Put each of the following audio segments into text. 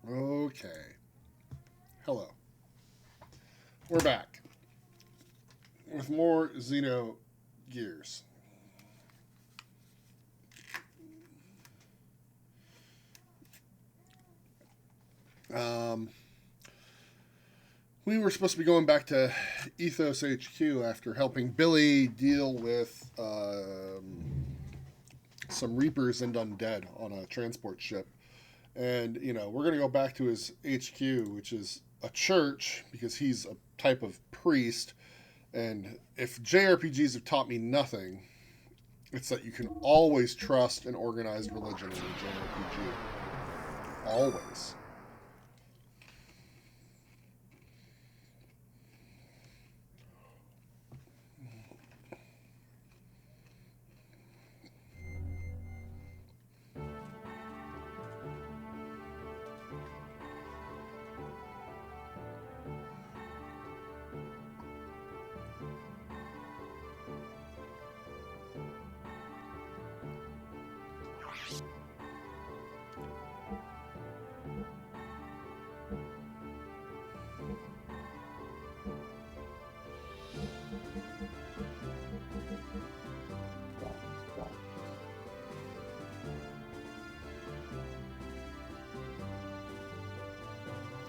Okay. Hello. We're back with more Xenogears. Um, we were supposed to be going back to Ethos HQ after helping Billy deal with some Reapers and Undead on a transport ship. And, we're going to go back to his HQ, which is a church, because he's a type of priest. And if JRPGs have taught me nothing, it's that you can always trust an organized religion in a JRPG. Always.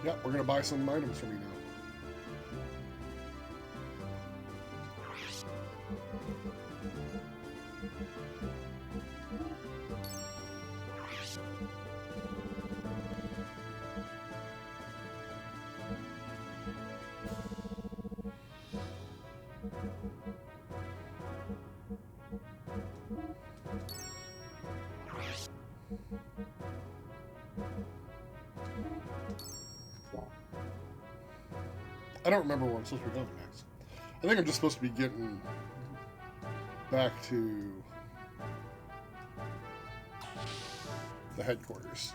Yep, we're going to buy some items from you now. I don't remember where I'm supposed to be going next. I think I'm just supposed to be getting back to the headquarters.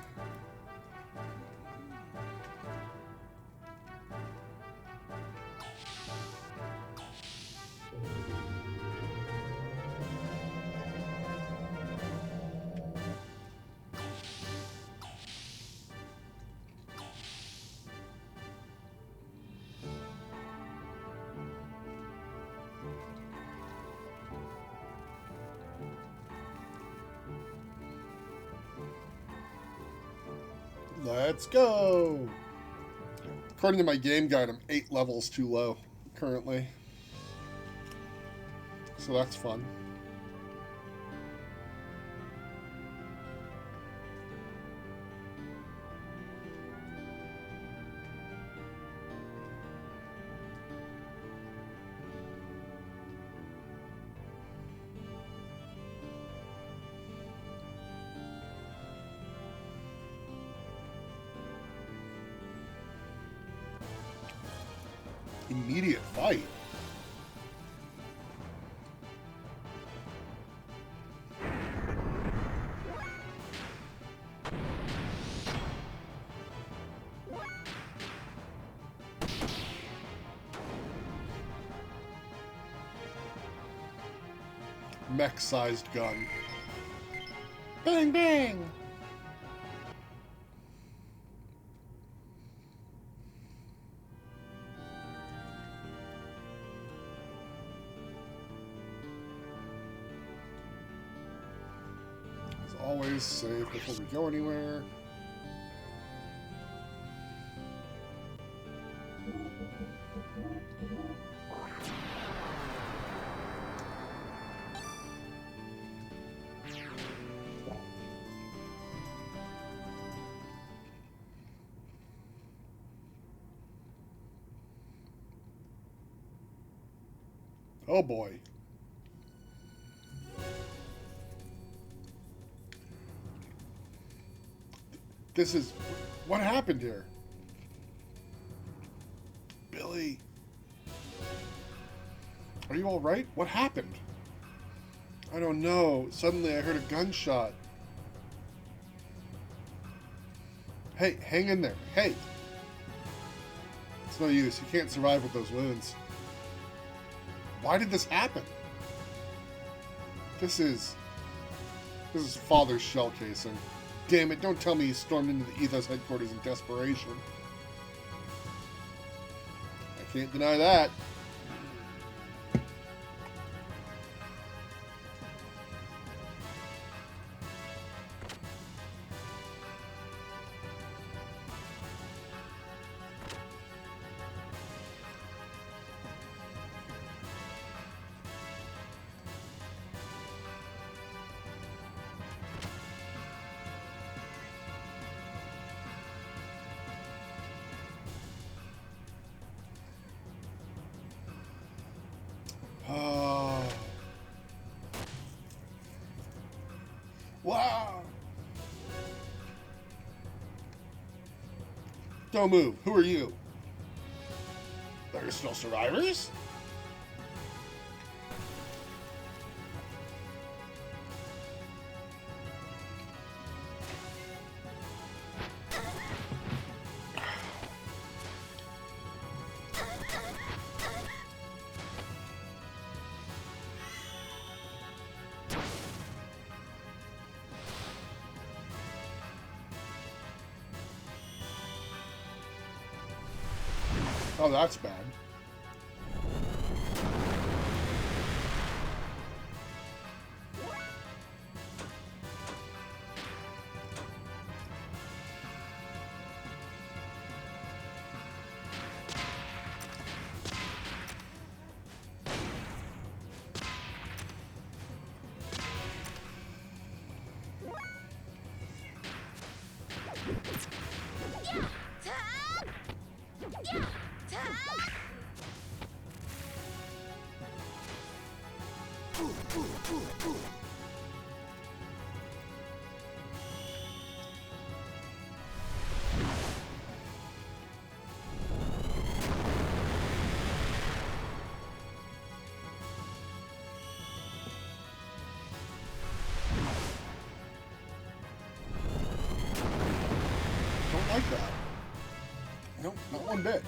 Let's go! According to my game guide, I'm 8 levels too low currently. So that's fun. Immediate fight. Mech-sized gun. Bang, bang! As always, save before we go anywhere. Oh boy. This is... What happened here? Billy. Are you alright? What happened? I don't know. Suddenly I heard a gunshot. Hey, hang in there. Hey! It's no use. You can't survive with those wounds. Why did this happen? This is father's shell casing. damn it, don't tell me he stormed into the Ethos headquarters in desperation. I can't deny that. Wow! Don't move. Who are you? There are still survivors? Oh, that's bad. Don't like that. Nope, not one bit.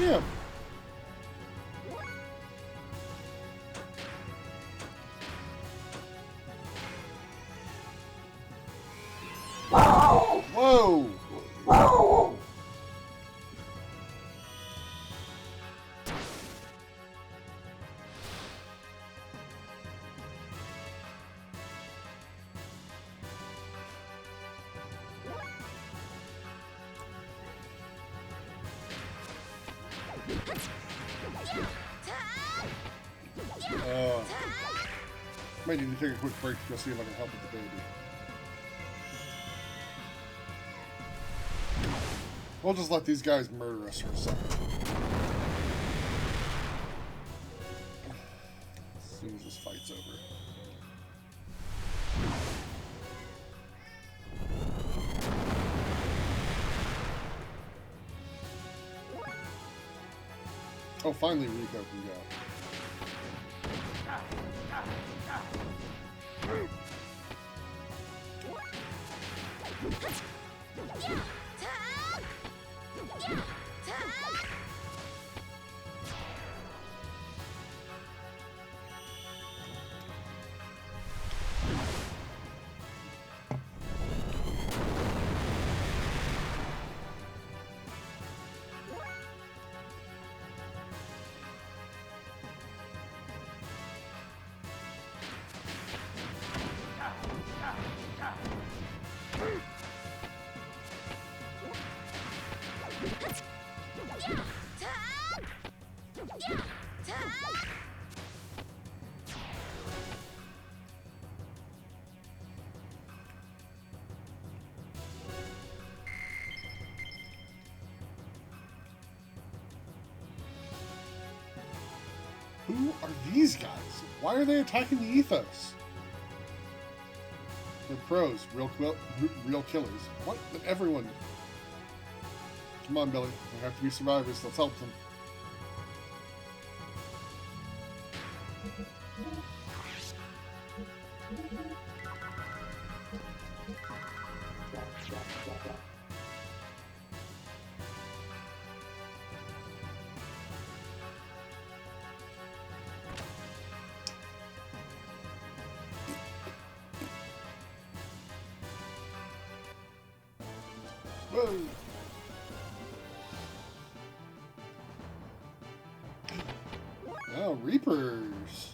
Damn. Whoa. Might need to take a quick break to go see if I can help with the baby. We'll just let these guys murder us for a second. As soon as this fight's over. Oh, finally Rico can go. Who are these guys? Why are they attacking the Ethos? They're pros, real killers. What? But everyone. Come on, Billy. They have to be survivors. Let's help them. Whoa. Oh, Reapers.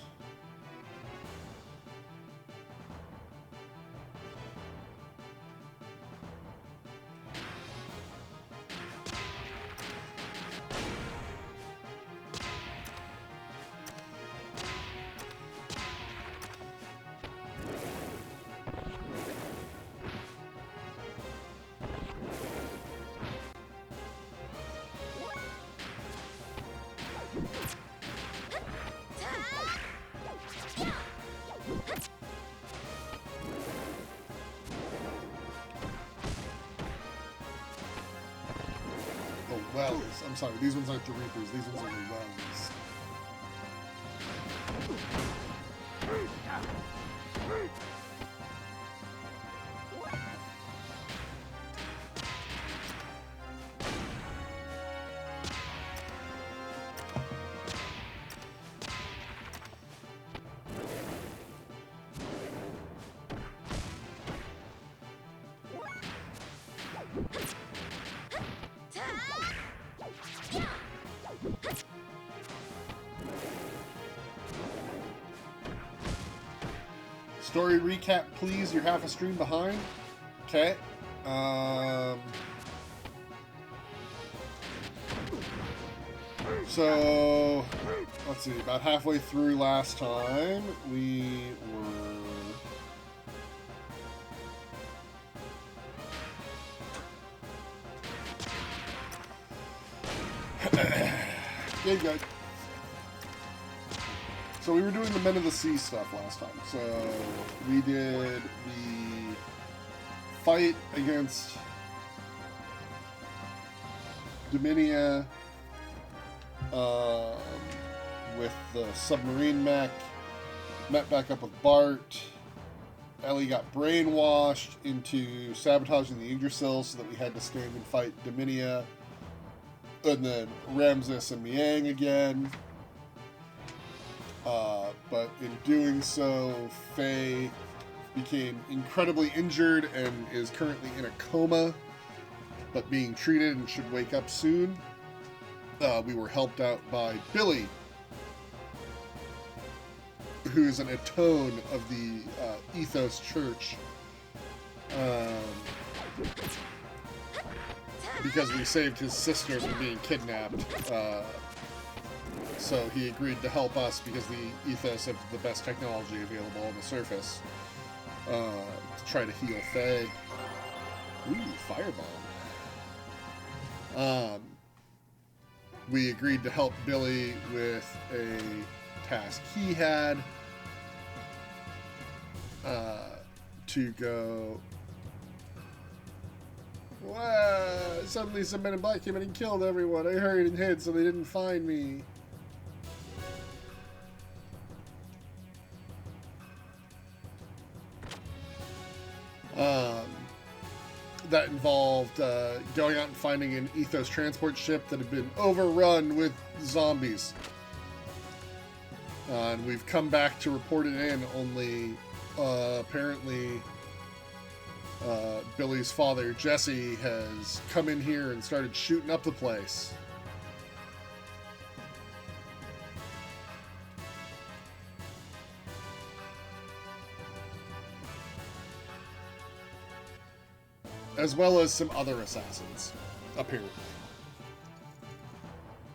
Wells. I'm sorry, these ones aren't the Reapers, these ones are the Wells. Story recap, please. You're half a stream behind. Okay. So, let's see. About halfway through last time, we were... Game guide. So we were doing the Men of the Sea stuff last time. So we did the fight against Dominia with the submarine mech. Met back up with Bart. Ellie got brainwashed into sabotaging the Yggdrasil so that we had to stand and fight Dominia. And then Ramses and Miang again. But in doing so, Faye became incredibly injured and is currently in a coma, but being treated and should wake up soon. We were helped out by Billy, who is an atone of the Ethos Church, because we saved his sister from being kidnapped. So he agreed to help us because the Ethos have the best technology available on the surface to try to heal Faye. Ooh, firebomb. We agreed to help Billy with a task he had to go... Wow, suddenly some men in black came in and killed everyone. I hurried and hid so they didn't find me. That involved going out and finding an Ethos transport ship that had been overrun with zombies. And we've come back to report it in, only apparently Billy's father, Jesse, has come in here and started shooting up the place. As well as some other assassins, apparently.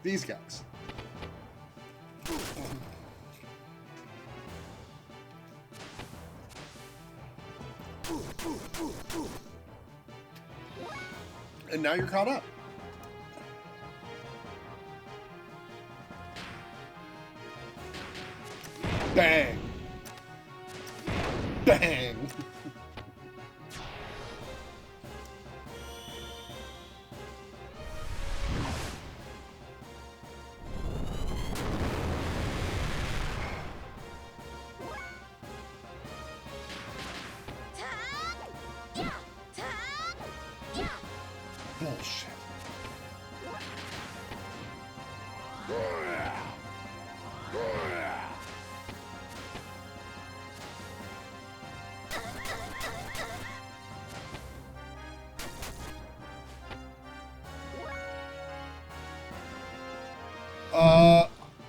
These guys. And now you're caught up. Bang! Bang! Bullshit.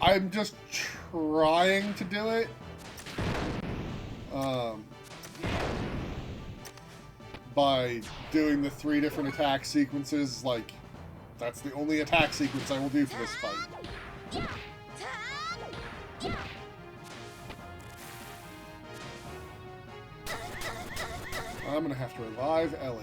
I'm just trying to do it. By doing the 3 different attack sequences, like, that's the only attack sequence I will do for this fight. I'm gonna have to revive Ellie.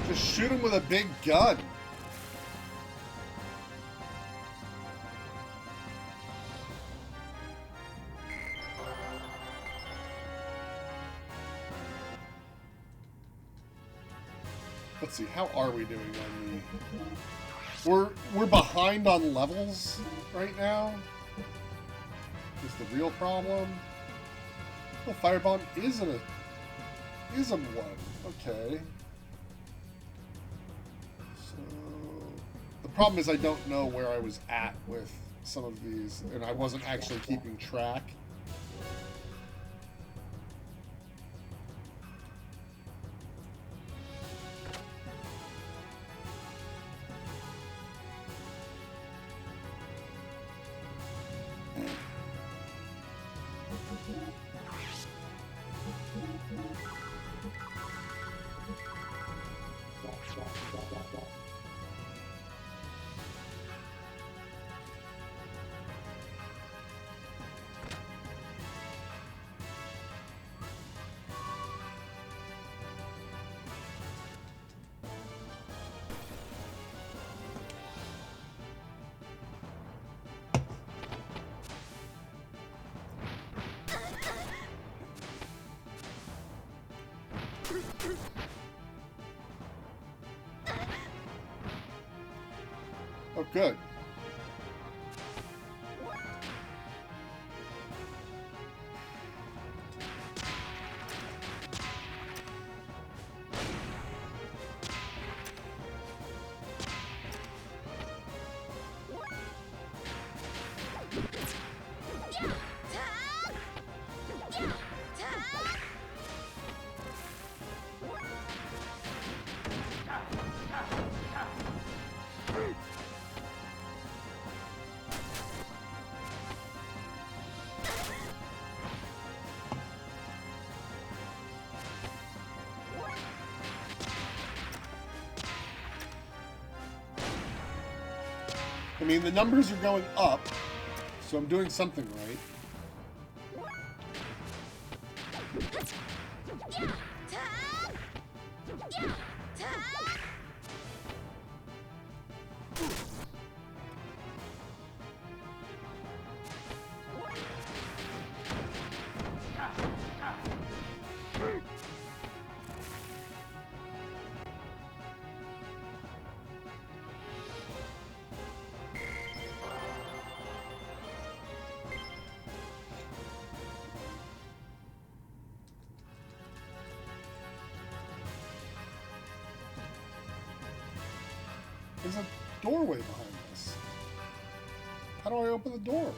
Just shoot him with a big gun. Let's see, how are we doing on the... We're behind on levels right now. Is the real problem. Oh, Firebomb is a one. Okay. So the problem is I don't know where I was at with some of these, and I wasn't actually keeping track. Oh, good. I mean, the numbers are going up, so I'm doing something right. There's a doorway behind us. How do I open the door?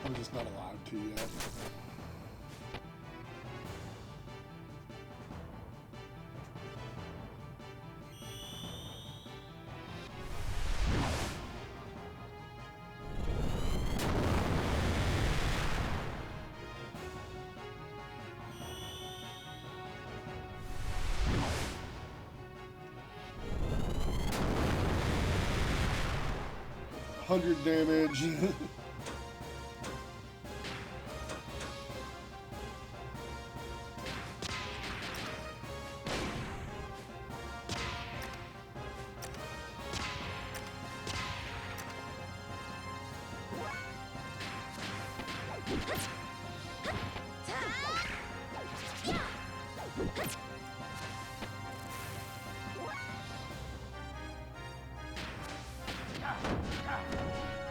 I'm just not allowed to yet. 100 damage.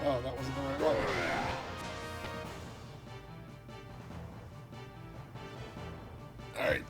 Oh, that wasn't the right one. Alright.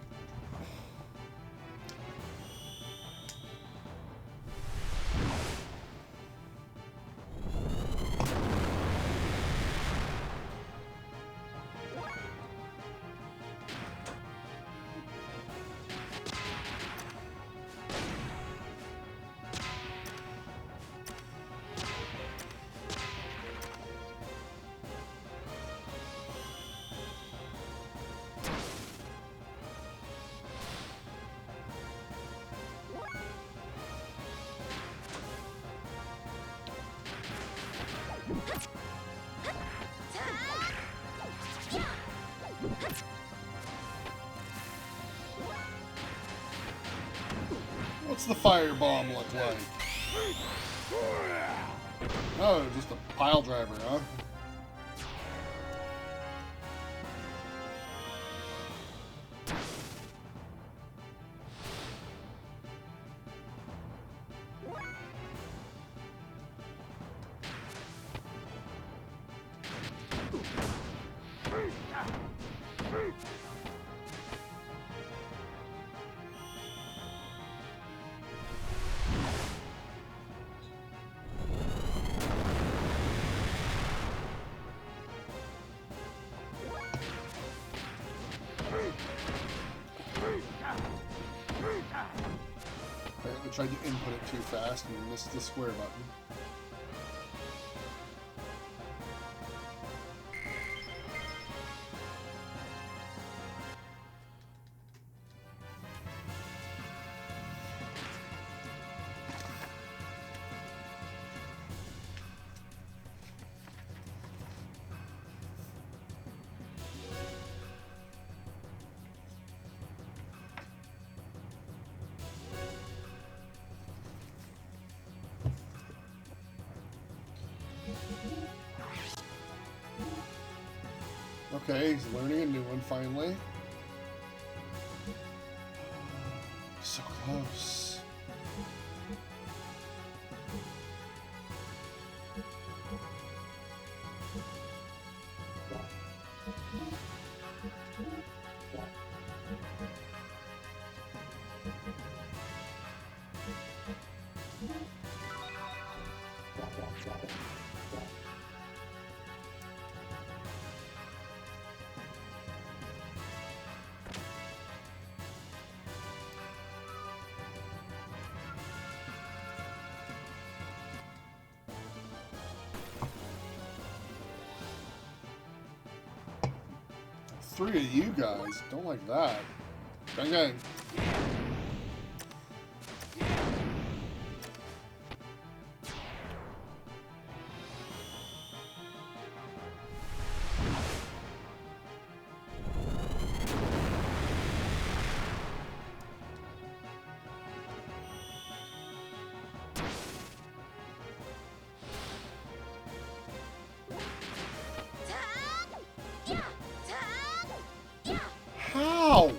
What's the firebomb look like? Oh, just a pile driver, huh? I tried to input it too fast and missed the square button. Okay, he's learning a new one finally. So close. Three of you guys don't like that. Gang gang. How?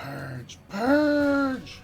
Purge! Purge!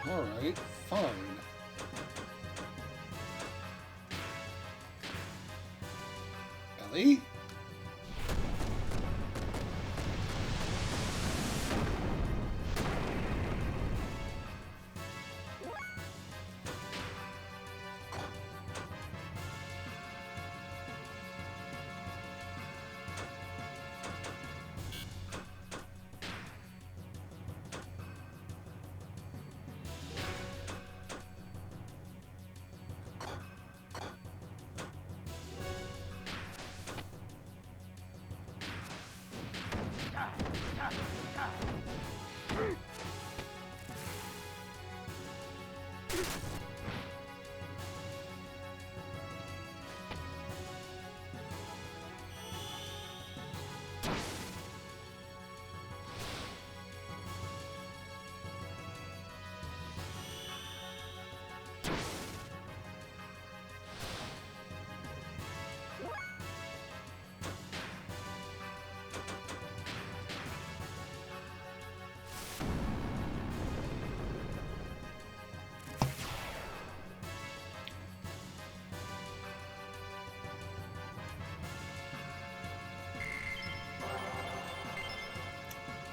Alright, fine. Ellie?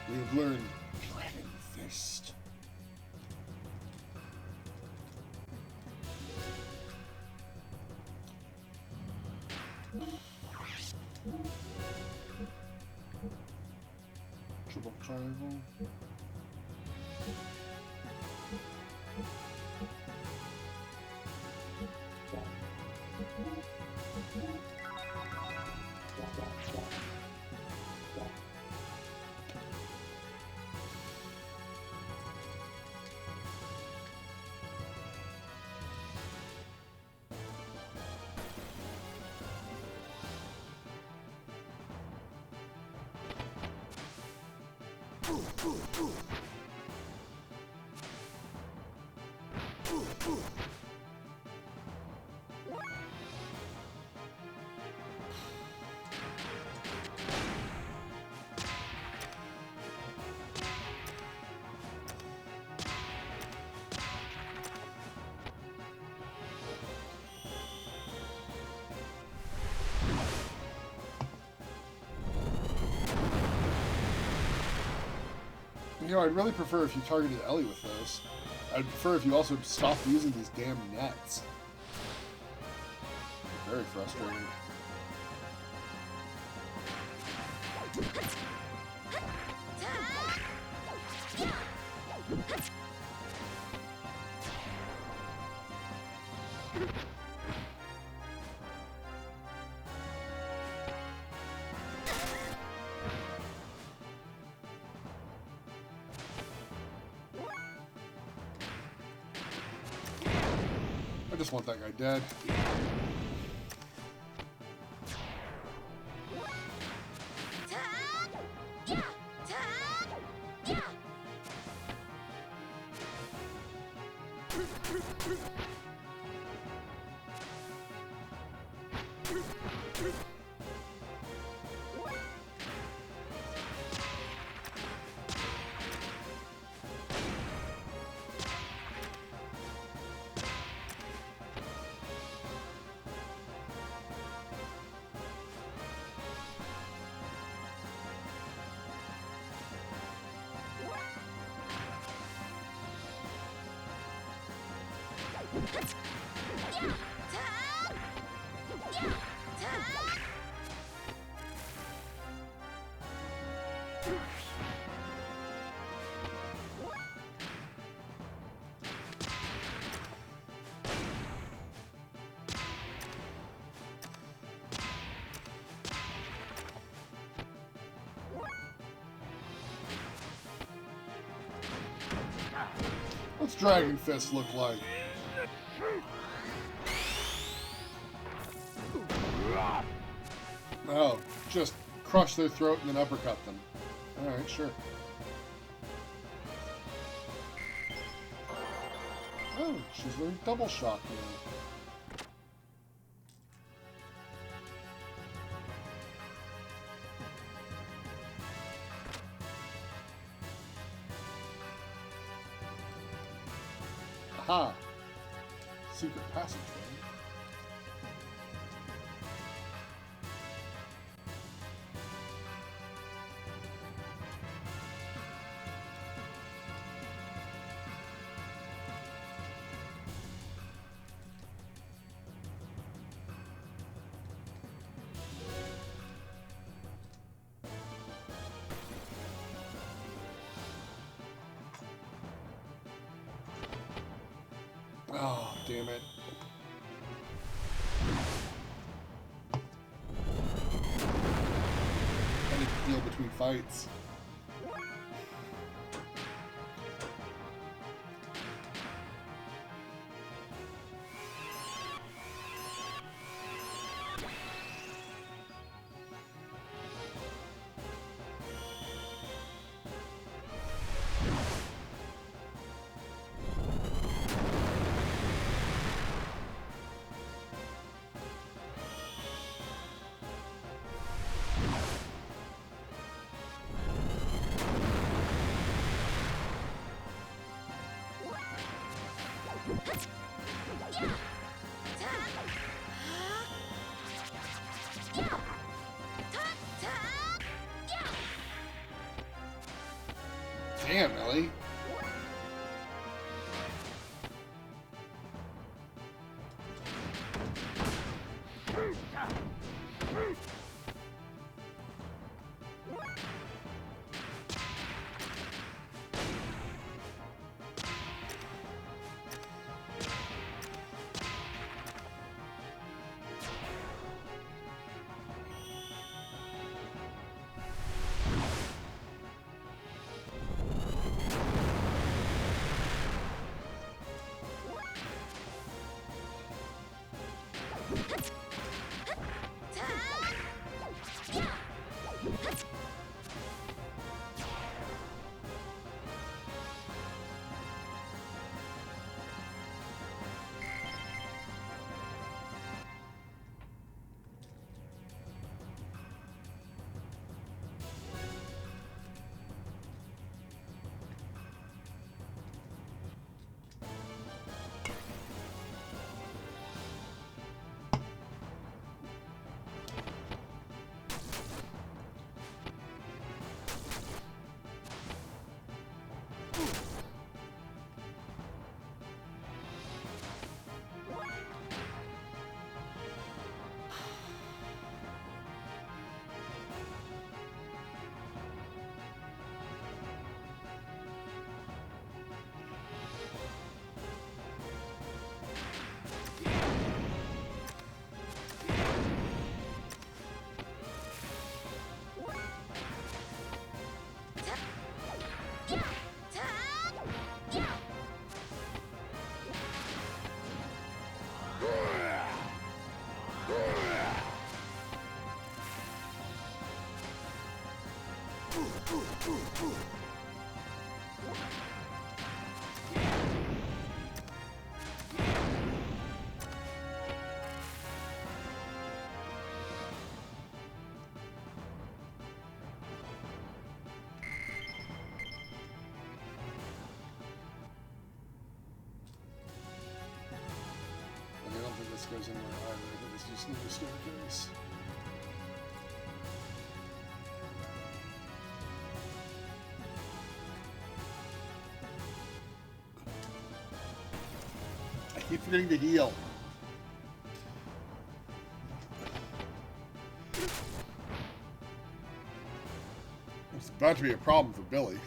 We've learned Dragon Fist. Triple triangle. You know, I'd really prefer if you targeted Ellie with those. I'd prefer if you also stopped using these damn nets. Very frustrating. I just want that guy dead. What's Dragon Fist look like? Oh, just crush their throat and then uppercut them. Alright, sure. Oh, she's learned double shock now. Aha! Secret passageway. Oh, damn it. I need to heal between fights. Damn, Ellie. I don't think this goes anywhere either. I think it's just another staircase. I keep forgetting to heal. It's about to be a problem for Billy.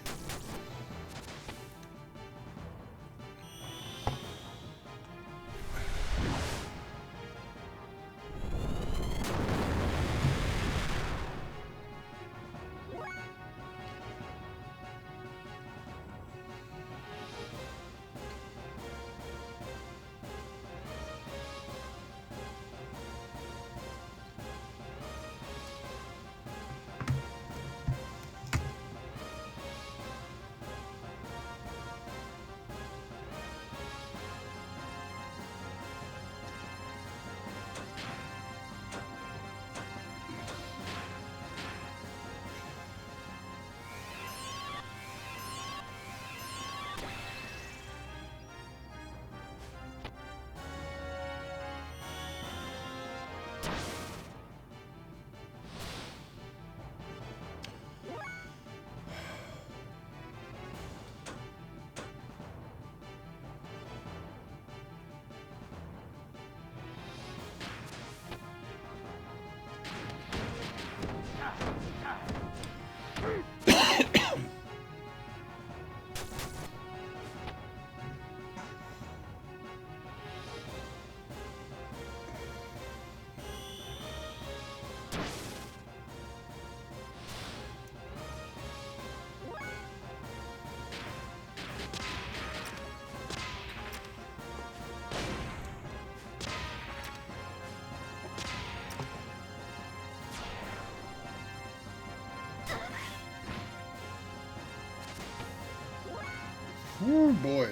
Oh boy.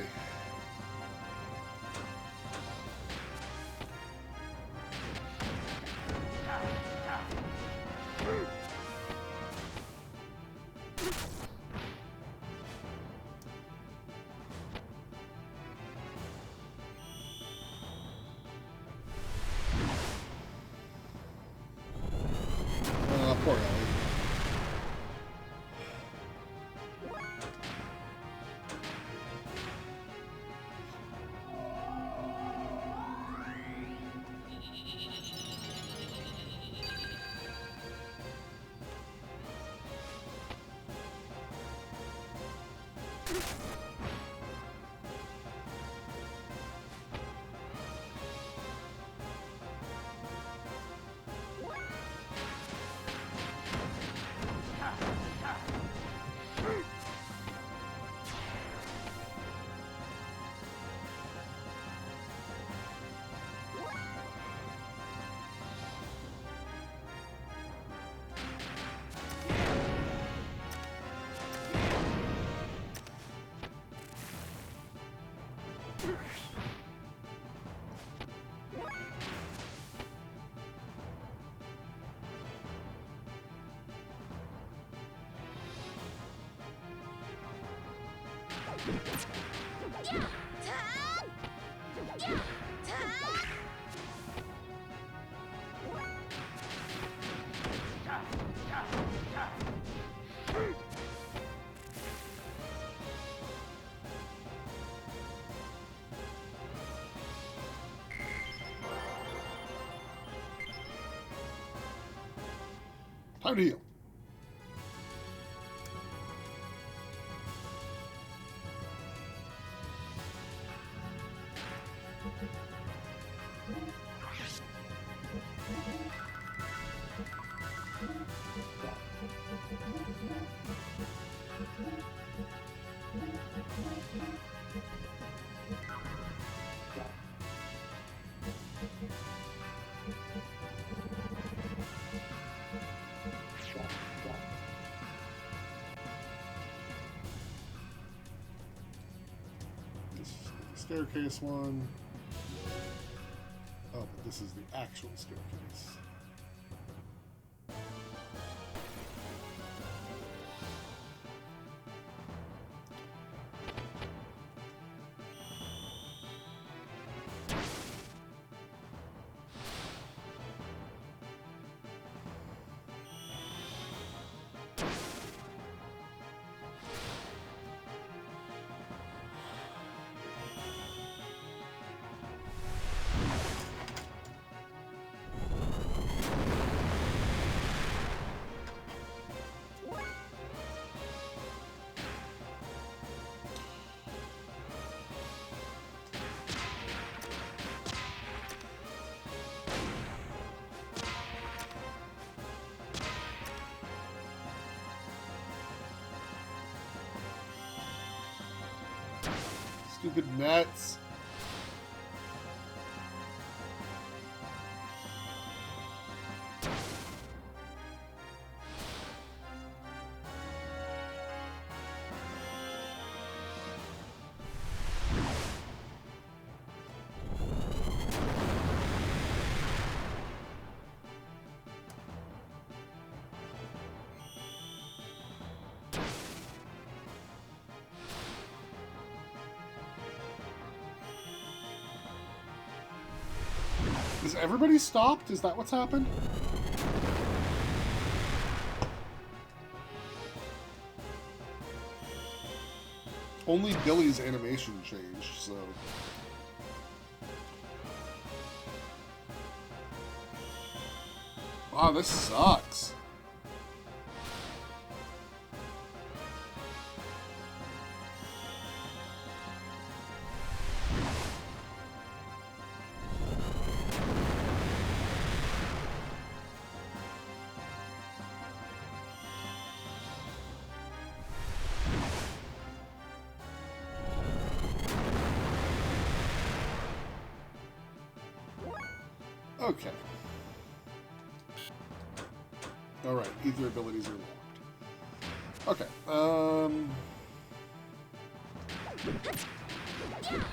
Poor Ellie. Time to heal. Staircase one. Oh, but this is the actual staircase. Stupid nets. Is everybody stopped? Is that what's happened? Only Billy's animation changed, so... Wow, this sucks. Okay. Alright, ether abilities are locked. Okay, What am I doing?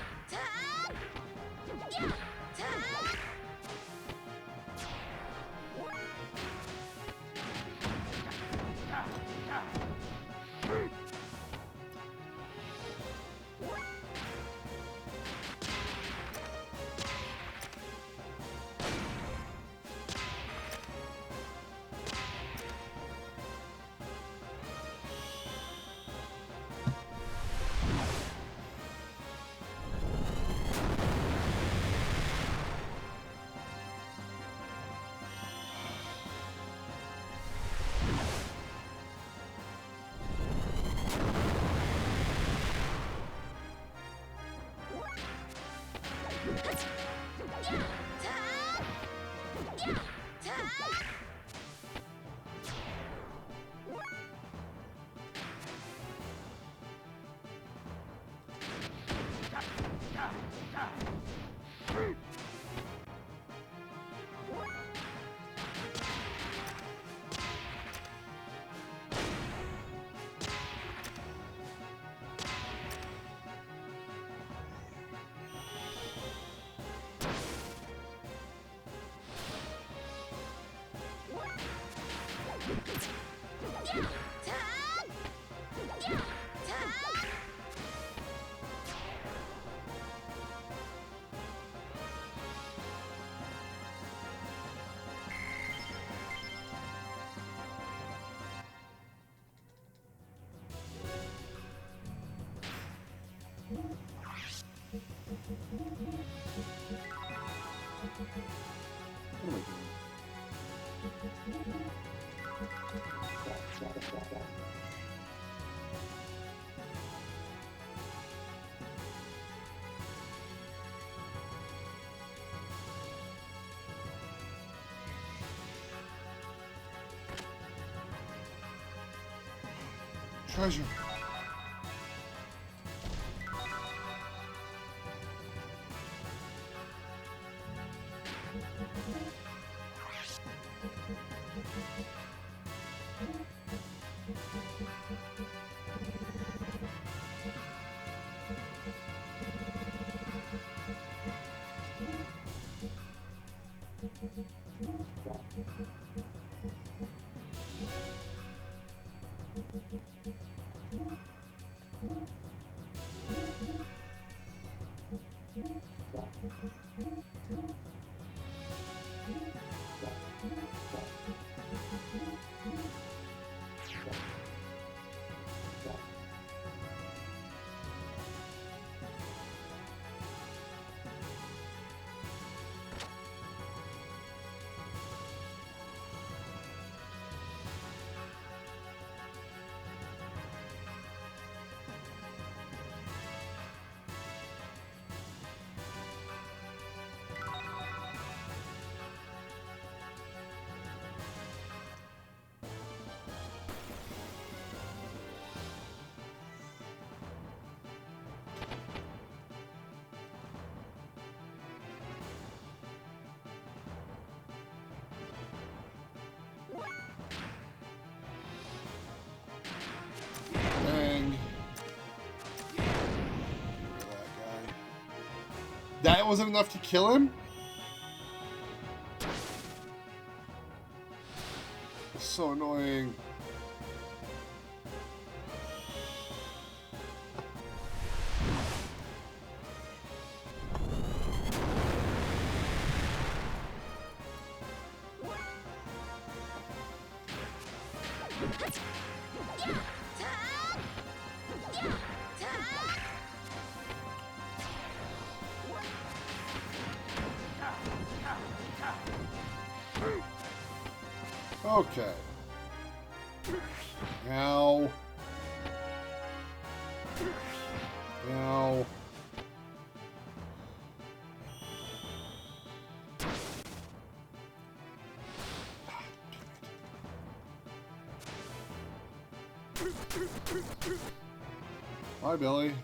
Treasure. That wasn't enough to kill him? So annoying. Okay. Ow. Ow. Bye, Billy.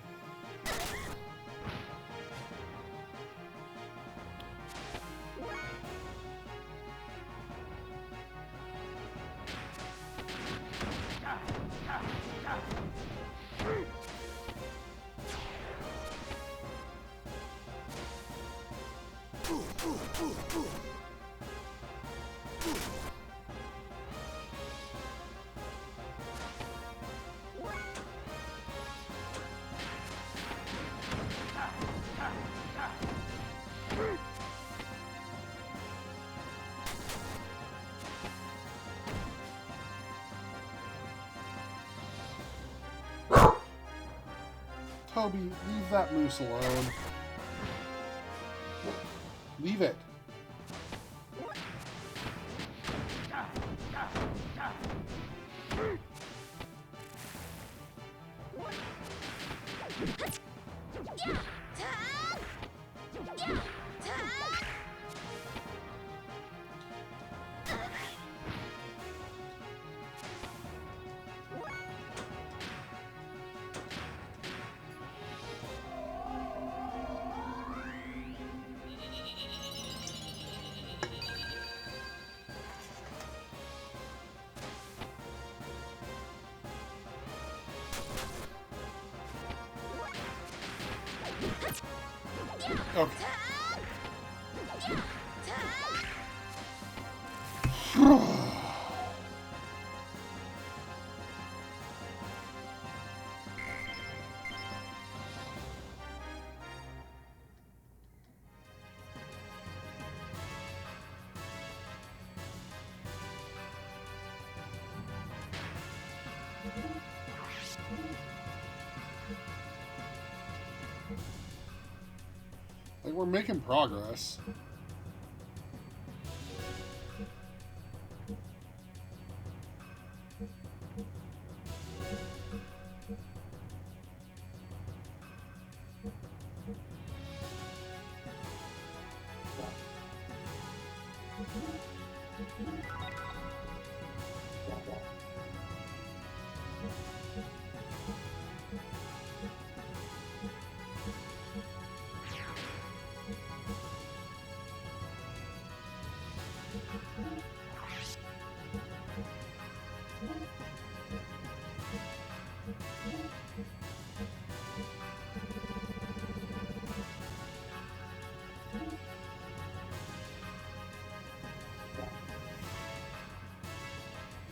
Toby, leave that moose alone. Leave it. Okay. Like, we're making progress.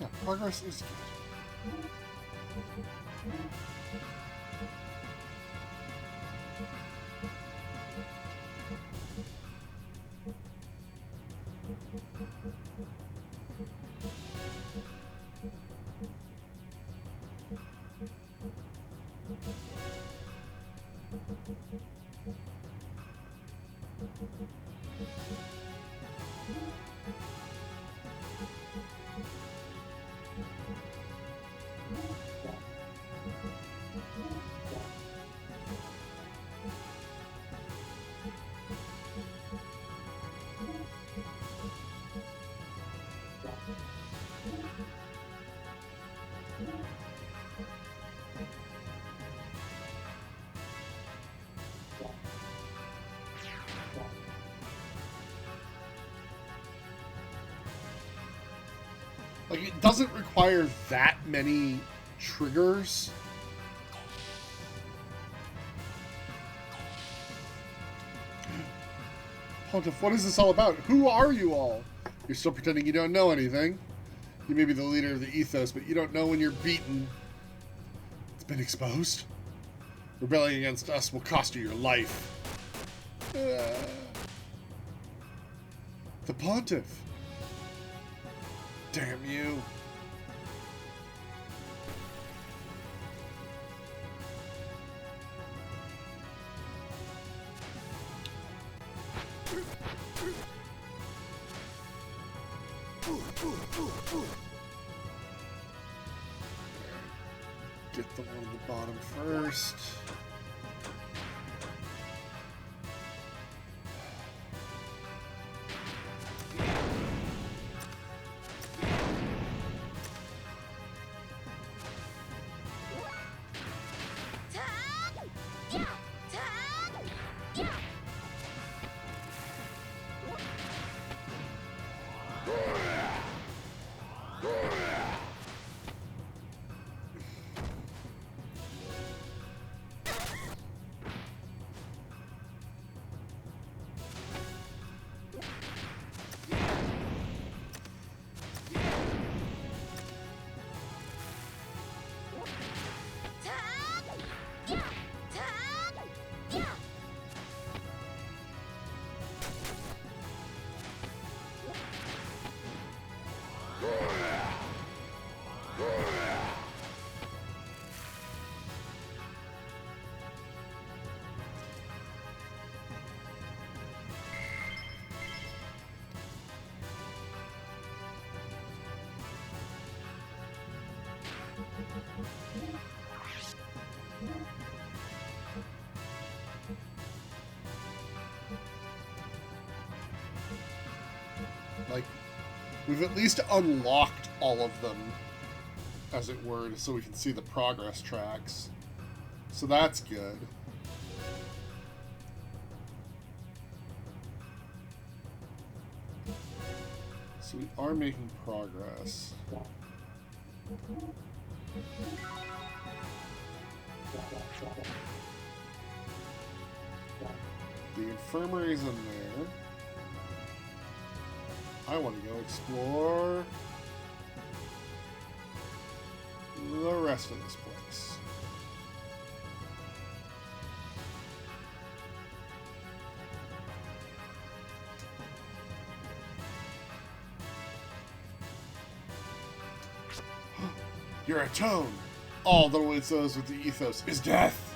Yeah, progress is good. Like, it doesn't require that many triggers. Pontiff, what is this all about? Who are you all? You're still pretending you don't know anything. You may be the leader of the Ethos, but you don't know when you're beaten. It's been exposed. Rebelling against us will cost you your life. The Pontiff. Damn you. Get the one on the bottom first. Like, we've at least unlocked all of them, as it were, so we can see the progress tracks. So that's good. So we are making progress. The infirmary's in there. I want to go explore the rest of this place. You're a tone. All that awaits those with the ethos is death.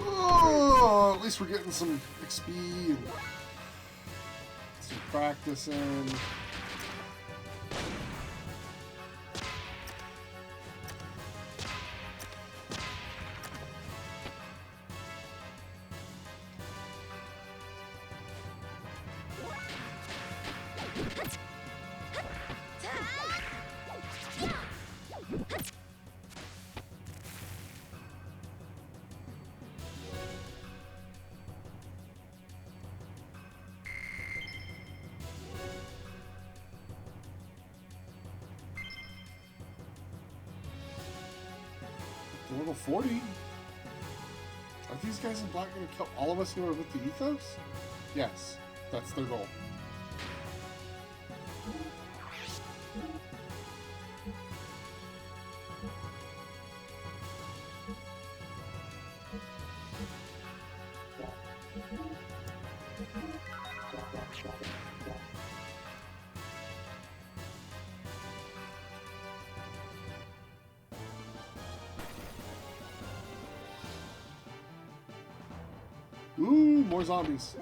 Oh, at least we're getting some XP and some practice in. Level 40? Are these guys in black going to kill all of us who are with the Ethos? Yes, that's their goal. Ooh, more zombies.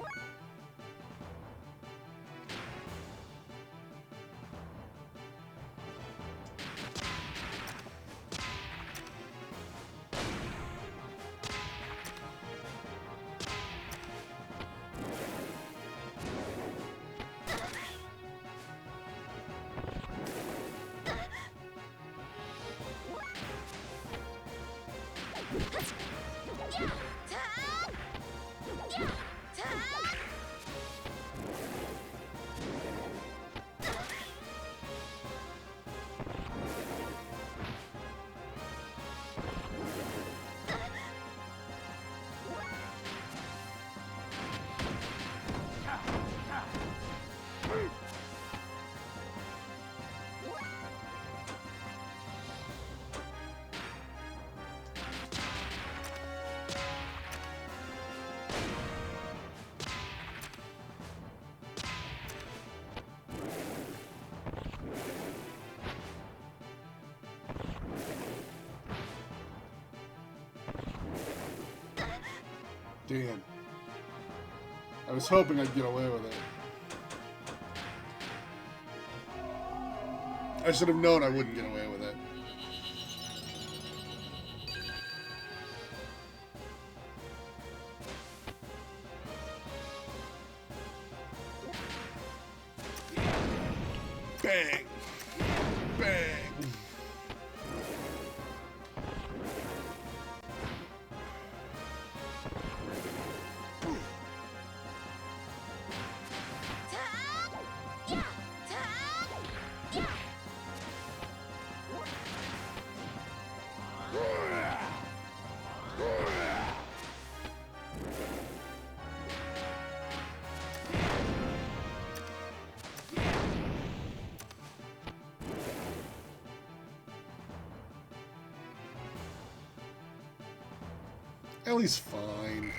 Damn. I was hoping I'd get away with it. I should have known I wouldn't get away with it. Bang! Bang! Ellie's fine.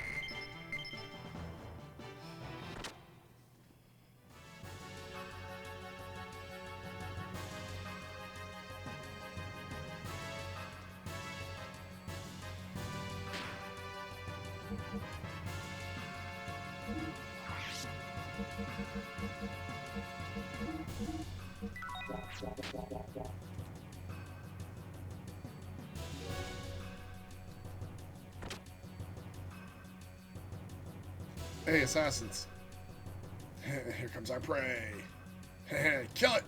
Hey, assassins. Here comes our prey. Kill it!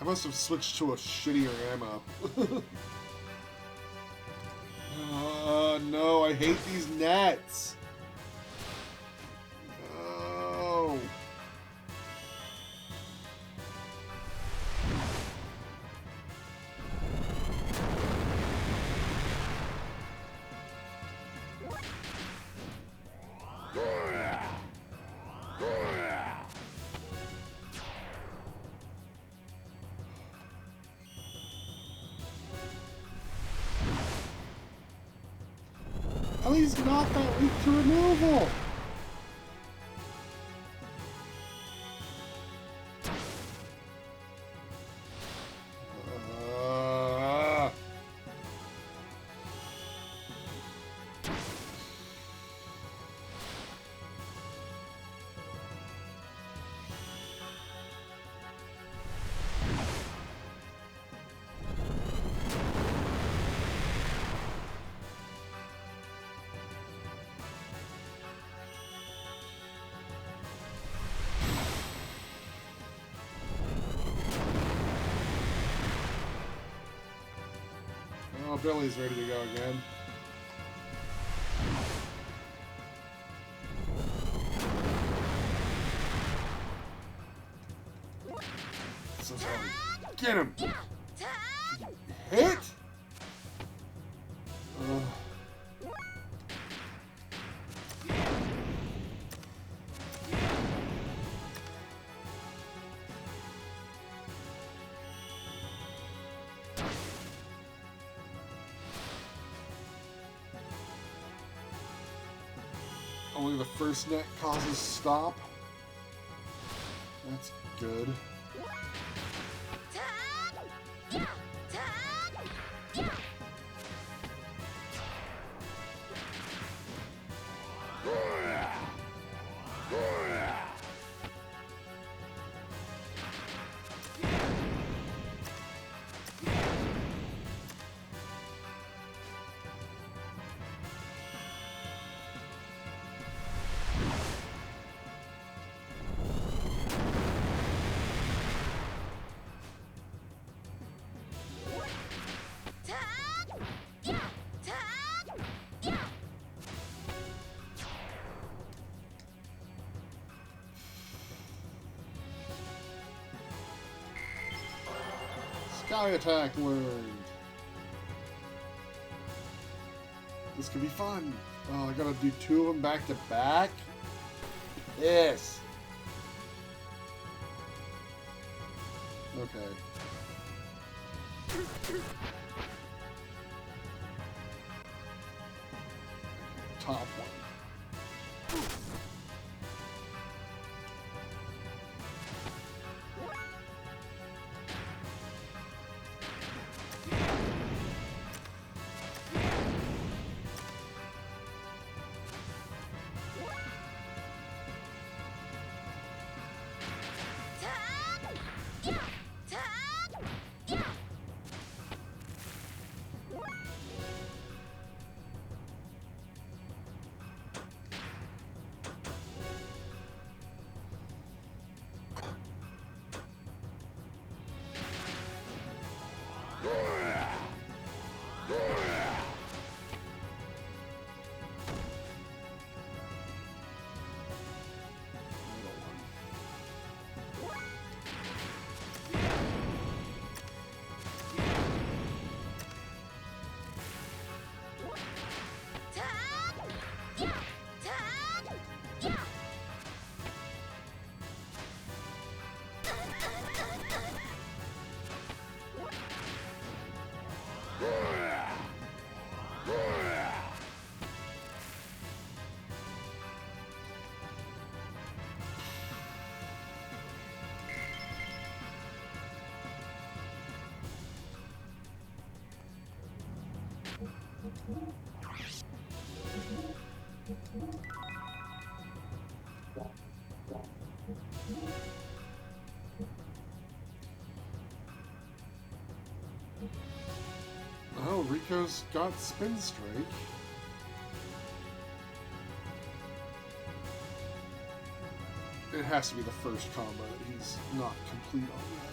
I must have switched to a shittier ammo. No, I hate these nets. No. Ellie's not that weak to removal. Oh, Billy's ready to go again. So sorry. Get him! Hit! Only the first net causes stop. That's good. Sky attack learned. This could be fun. Oh, I gotta do two of them back to back? Yes. Okay. Top one. Oh, Rico's got Spin Strike. It has to be the first combo that he's not complete on yet.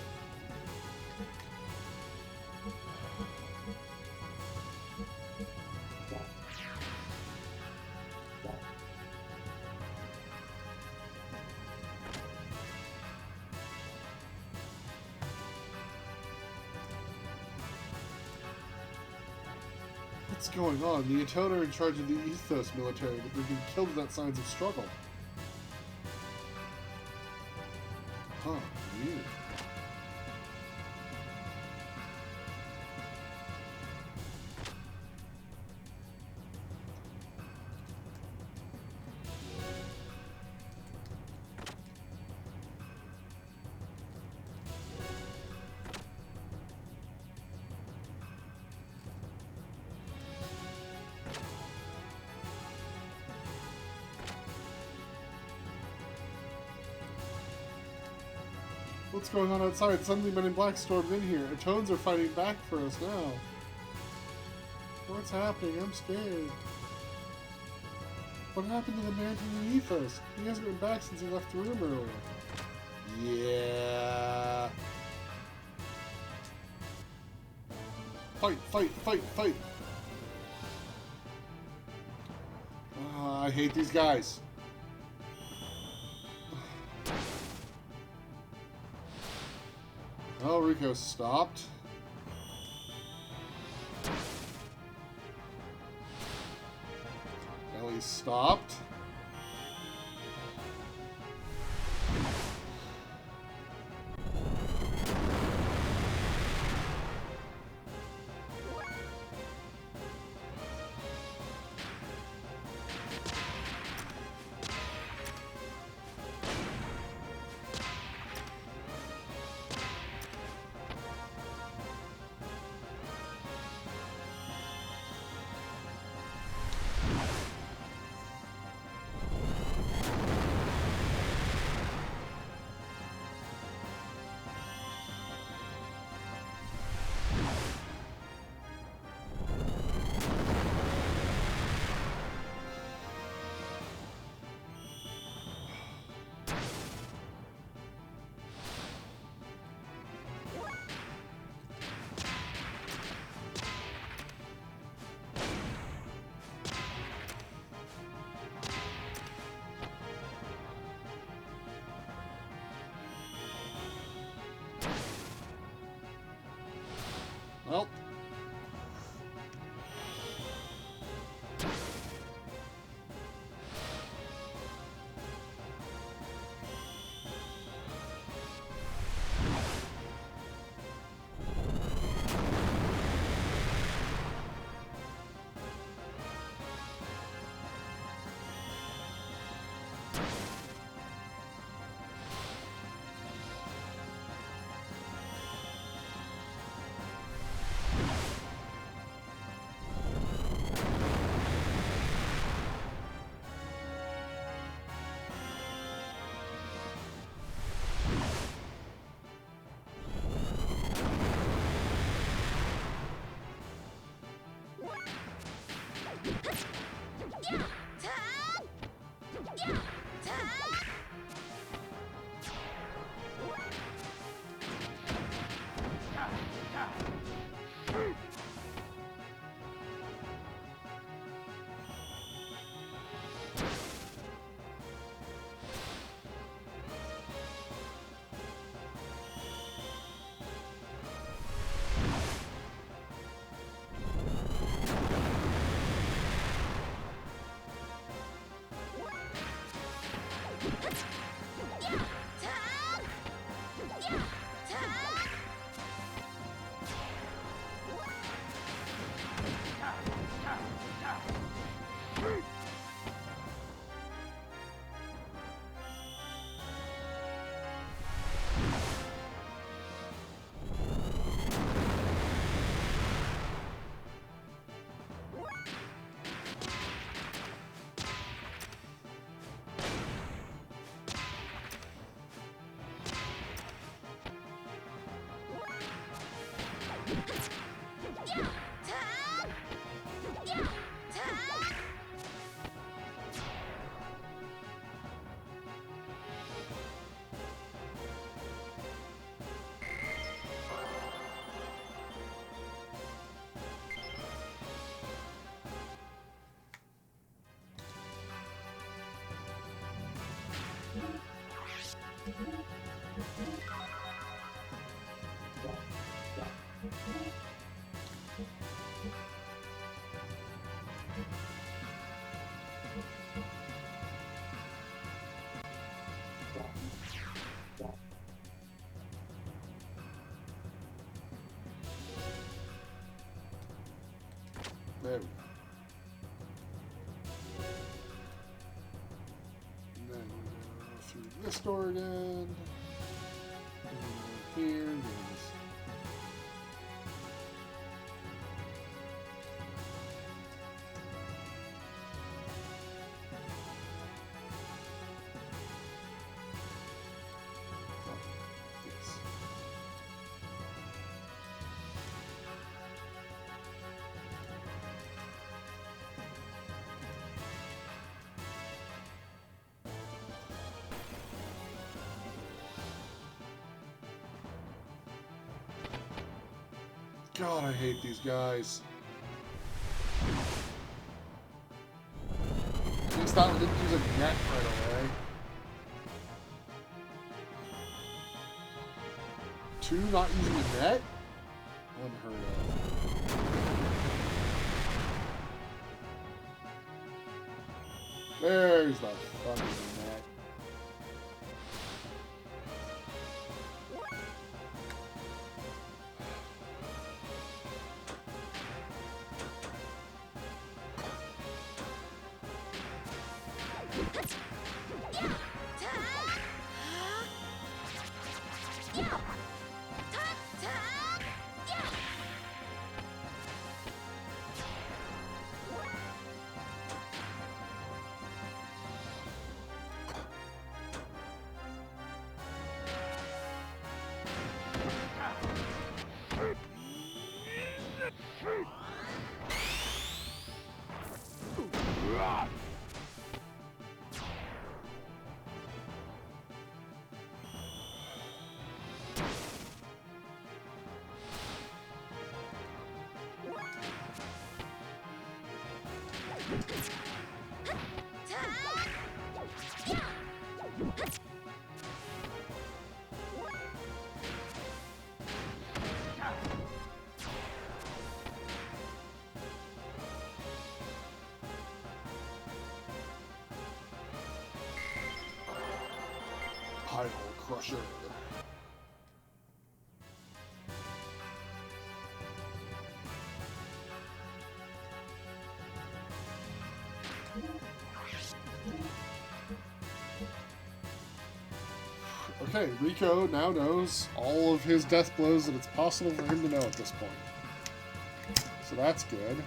What's going on? The Ethos are in charge of the Ethos military, but they've been killed without signs of struggle. Huh, weird. What's going on outside? Suddenly Men in Black stormed in here. Etones are fighting back for us now. What's happening? I'm scared. What happened to the man from the Ethos? He hasn't been back since he left the room earlier. Yeah. Fight, fight, fight, fight. I hate these guys. Oh, Rico stopped. Ellie stopped. Well. There we go. And then we go through this door again. And here, there's this. God, I hate these guys. At least thought we didn't use a net right away. 2 not using a net? Unheard of. There's the fucking net. Pile Crusher. Okay, Rico now knows all of his death blows that it's possible for him to know at this point. So that's good.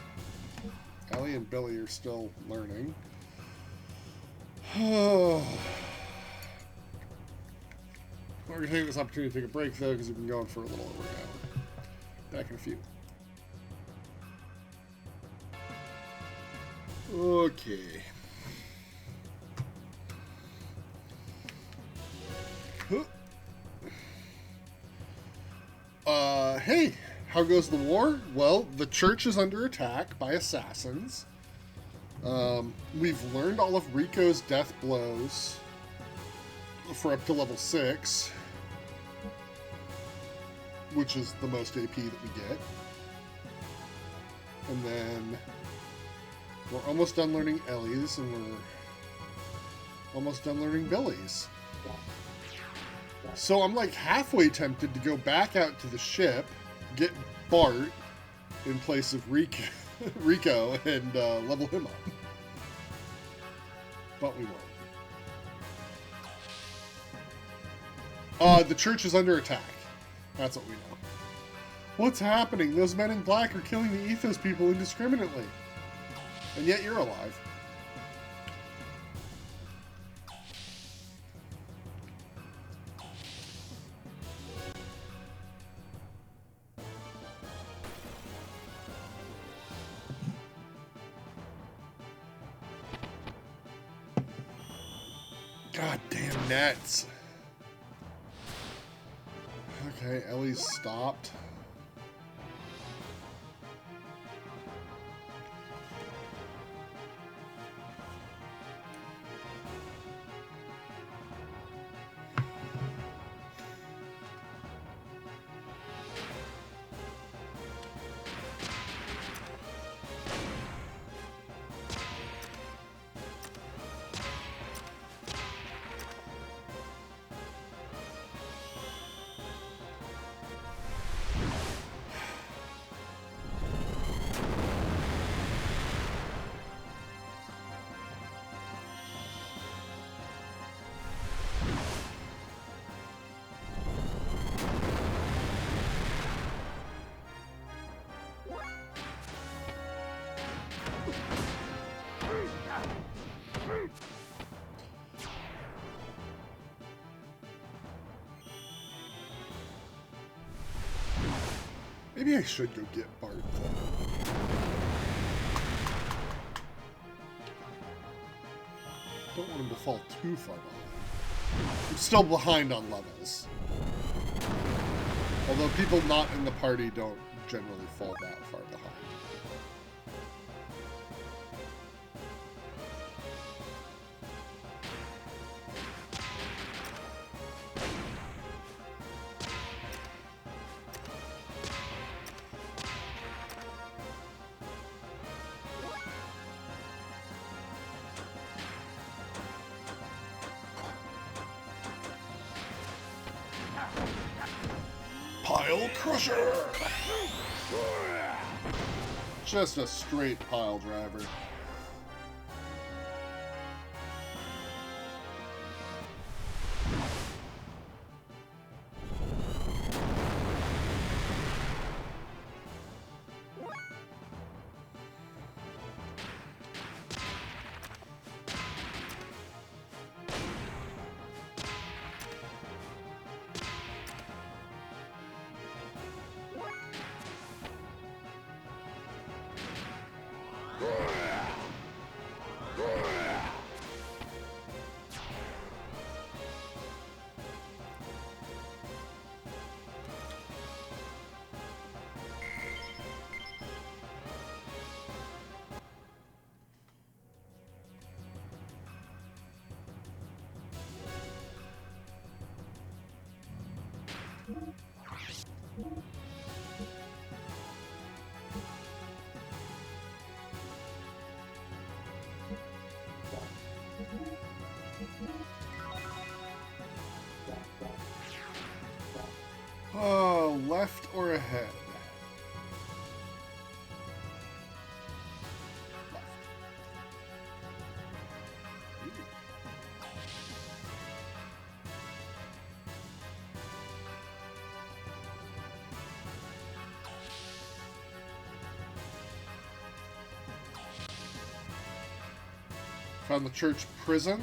Ellie and Billy are still learning. We're going to take this opportunity to take a break, though, because we've been going for a little over an hour. Back in a few. Okay. Hey, how goes the war? Well, the church is under attack by assassins. We've learned all of Rico's death blows for up to level 6, which is the most AP that we get. And then we're almost done learning Ellie's, and we're almost done learning Billy's. So I'm like halfway tempted to go back out to the ship, get Bart in place of Rico and level him up. But we won't. The church is under attack. That's what we know. What's happening? Those men in black are killing the Ethos people indiscriminately. And yet you're alive. Goddamn nets. Okay, Ellie's stopped. Maybe I should go get Bart. Don't want him to fall too far behind. I'm still behind on levels. Although people not in the party don't generally fall that far behind. Pile Crusher! Just a straight pile driver. Oh, left or ahead? Left. Found the church prison.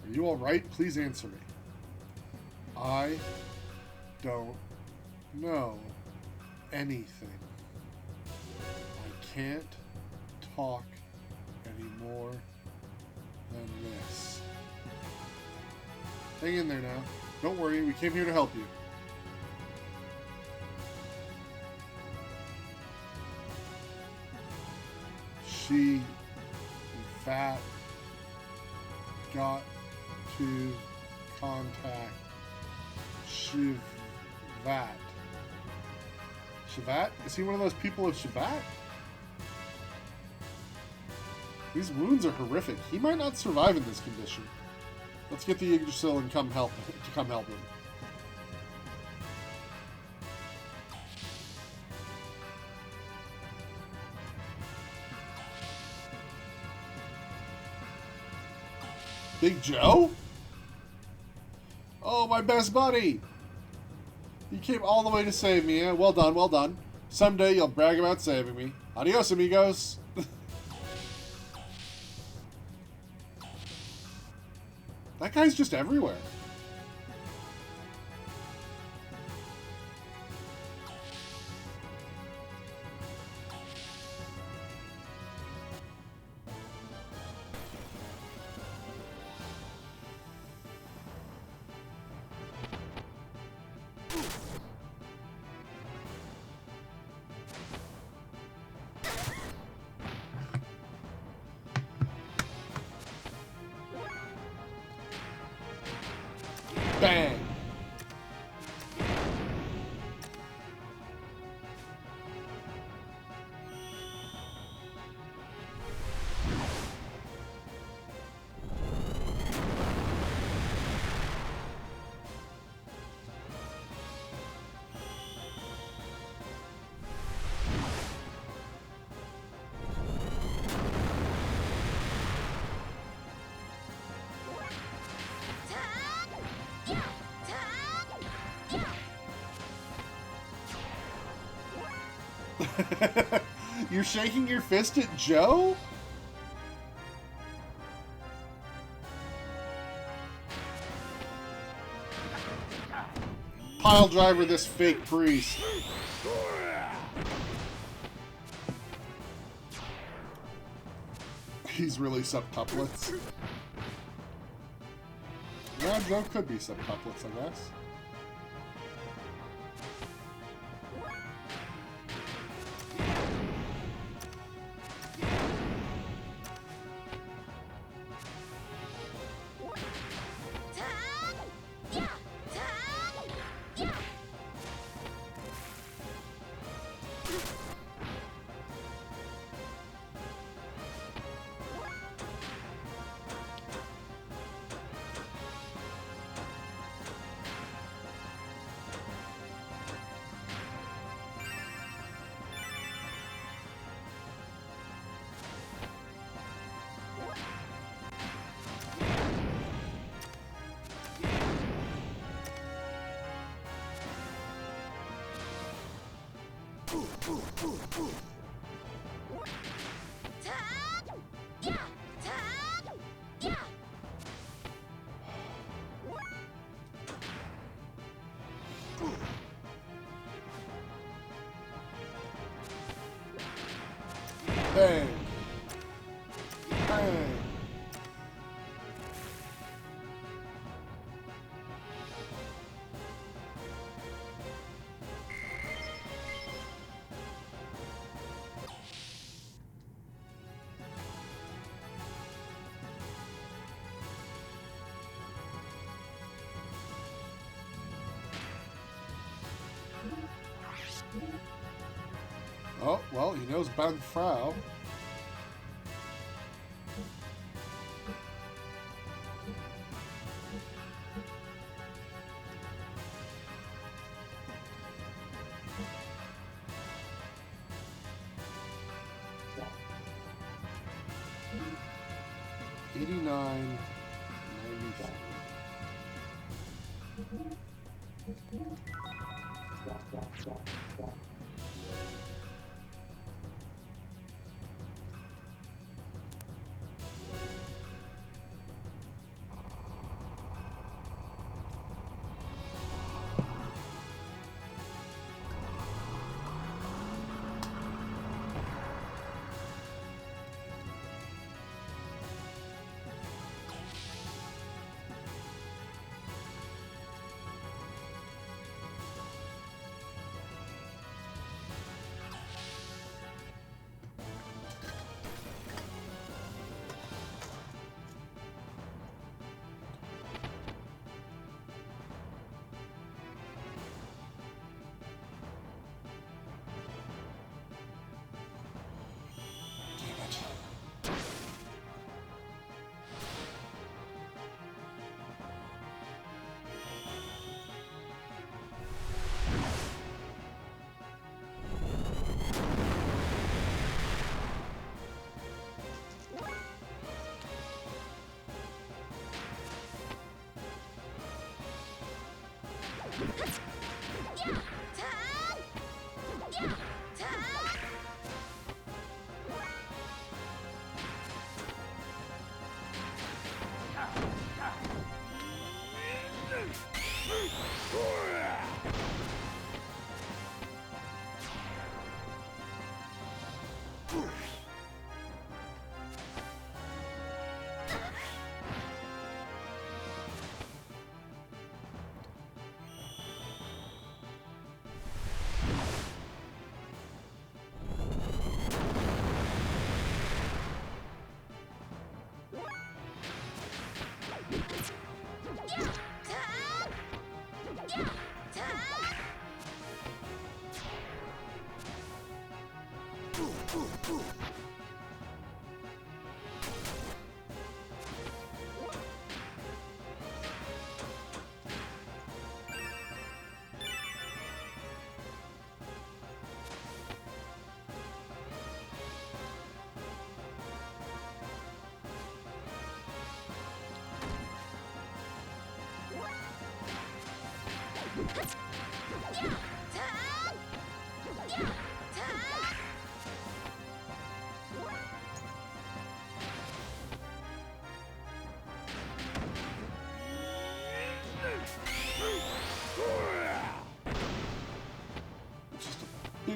Are you alright? Please answer me. I don't know anything. I can't talk any more than this. Hang in there now. Don't worry, we came here to help you. She, that, got to contact Shivat. Shivat? Is he one of those people of Shivat? These wounds are horrific. He might not survive in this condition. Let's get the Yggdrasil and come help him. Big Joe? Oh, my best buddy! You came all the way to save me, eh? Well done, well done. Someday you'll brag about saving me. Adios, amigos. That guy's just everywhere. Bang! You're shaking your fist at Joe? pile driver this fake priest. He's really septuplets. Yeah, there could be septuplets, I guess. Bang. Bang. Oh, well, he knows Ban Frau. $89.93.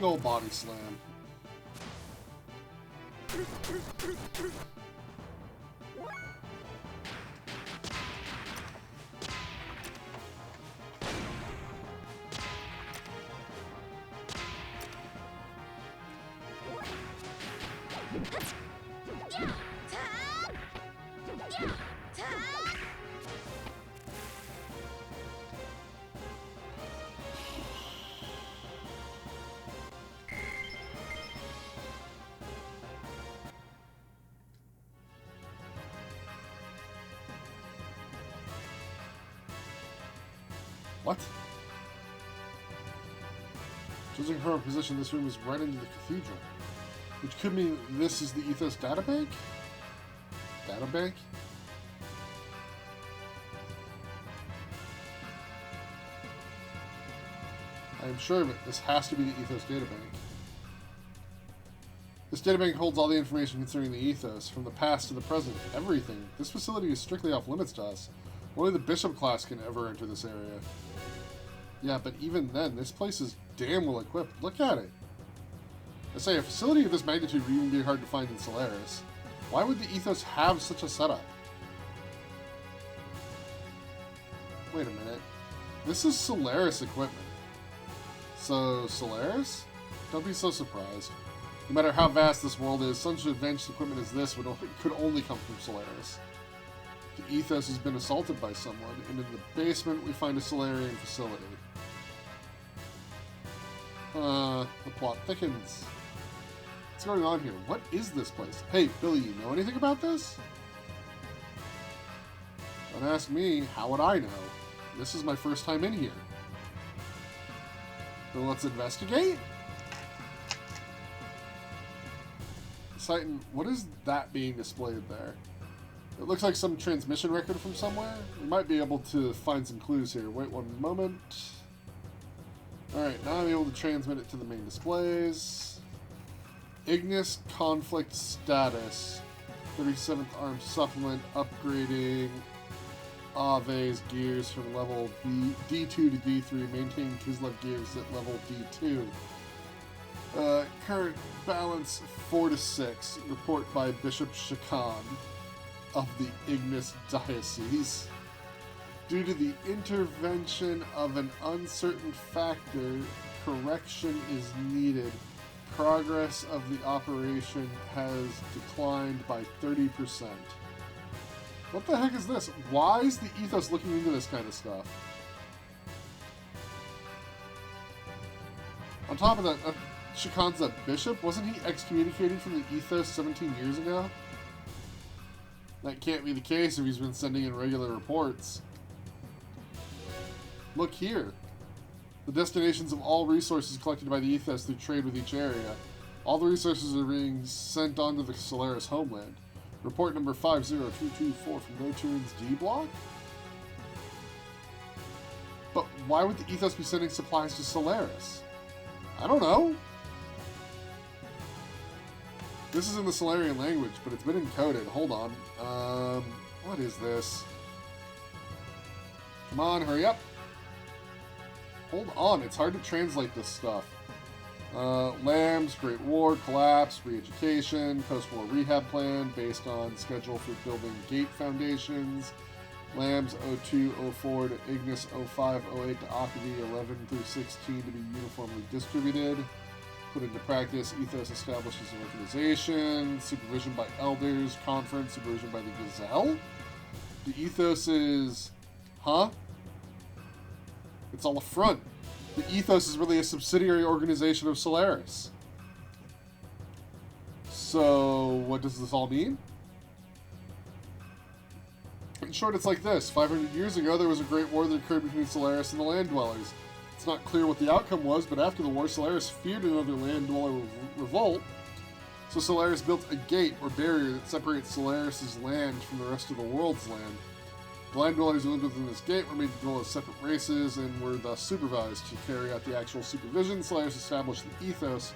Big old body slam. What? Judging from our position, this room is right into the cathedral. Which could mean this is the Ethos databank? Databank? I am sure of it. This has to be the Ethos databank. This databank holds all the information concerning the Ethos, from the past to the present, everything. This facility is strictly off limits to us. Only the Bishop class can ever enter this area. Yeah, but even then, this place is damn well equipped. Look at it. I say, a facility of this magnitude would even be hard to find in Solaris. Why would the Ethos have such a setup? Wait a minute. This is Solaris equipment. So, Solaris? Don't be so surprised. No matter how vast this world is, such advanced equipment as this could only come from Solaris. The Ethos has been assaulted by someone, and in the basement we find a Solarian facility. The plot thickens. What's going on here? What is this place? Hey, Billy, you know anything about this? Don't ask me. How would I know? This is my first time in here. Then let's investigate? Titan, what is that being displayed there? It looks like some transmission record from somewhere. We might be able to find some clues here. Wait one moment. Alright, now I'm able to transmit it to the main displays. Ignis conflict status. 37th arm supplement upgrading Ave's gears from level D2 to D3. Maintain Kislev gears at level D2. Current balance 4 to 6. Report by Bishop Shakan of the Ignis Diocese. Due to the intervention of an uncertain factor, correction is needed. Progress of the operation has declined by 30%. What the heck is this? Why is the Ethos looking into this kind of stuff? On top of that, Shakan's a bishop? Wasn't he excommunicated from the Ethos 17 years ago? That can't be the case if he's been sending in regular reports. Look here. The destinations of all resources collected by the Ethos through trade with each area. All the resources are being sent onto the Solaris homeland. Report number 50224 from Noturn's D block? But why would the Ethos be sending supplies to Solaris? I don't know. This is in the Solarian language, but it's been encoded. Hold on. What is this? Come on, hurry up. Hold on, it's hard to translate this stuff. Lambs, Great War, Collapse, Re-Education, Post-War Rehab Plan, based on schedule for building gate foundations. Lambs 0204 to Ignis 0508 to Akavi 11 through 16 to be uniformly distributed. Put into practice, Ethos establishes an organization, supervision by elders, conference, supervision by the Gazelle. The Ethos is... Huh? It's all a front. The Ethos is really a subsidiary organization of Solaris. So, what does this all mean? In short, it's like this. 500 years ago, there was a great war that occurred between Solaris and the Land Dwellers. It's not clear what the outcome was, but after the war, Solaris feared another Land Dweller revolt. So Solaris built a gate or barrier that separates Solaris' land from the rest of the world's land. The Land Dwellers who lived within this gate were made to dwell as separate races and were thus supervised. To carry out the actual supervision, Solaris established the Ethos.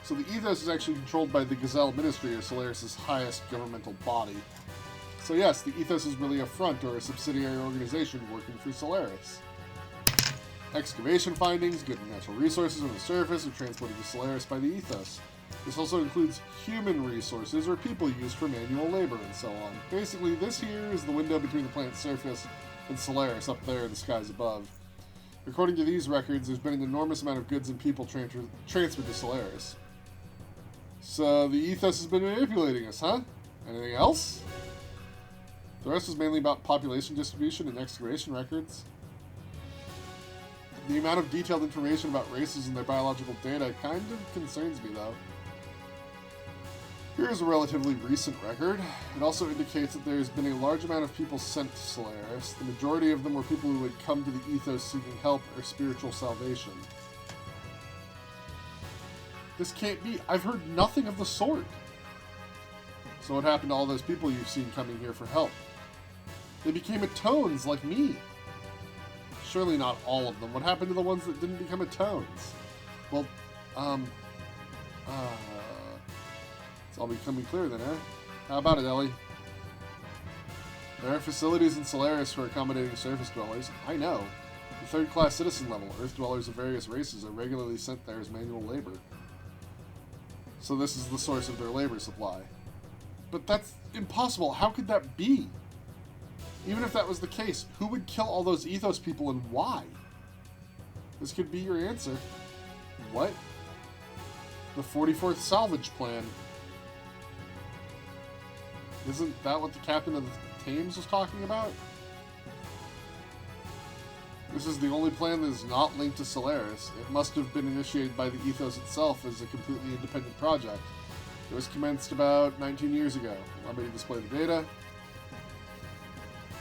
So the Ethos is actually controlled by the Gazelle Ministry, or Solaris' highest governmental body. So yes, the Ethos is really a front or a subsidiary organization working for Solaris. Excavation findings, good natural resources on the surface, are transported to Solaris by the Ethos. This also includes human resources, or people used for manual labor, and so on. Basically, this here is the window between the planet's surface and Solaris, up there in the skies above. According to these records, there's been an enormous amount of goods and people transferred to Solaris. So the Ethos has been manipulating us, huh? Anything else? The rest was mainly about population distribution and excavation records. The amount of detailed information about races and their biological data kind of concerns me, though. Here is a relatively recent record. It also indicates that there has been a large amount of people sent to Solaris. The majority of them were people who had come to the Ethos seeking help or spiritual salvation. This can't be. I've heard nothing of the sort. So what happened to all those people you've seen coming here for help? They became Atones like me. Surely not all of them. What happened to the ones that didn't become Atones? Well, it's all becoming clear then, eh? How about it, Ellie? There are facilities in Solaris for accommodating surface dwellers. I know. The third-class citizen level, Earth dwellers of various races are regularly sent there as manual labor. So this is the source of their labor supply. But that's impossible. How could that be? Even if that was the case, who would kill all those Ethos people and why? This could be your answer. What? The 44th salvage plan. Isn't that what the captain of the Thames was talking about? This is the only plan that is not linked to Solaris. It must have been initiated by the Ethos itself as a completely independent project. It was commenced about 19 years ago. Allow me to display the data.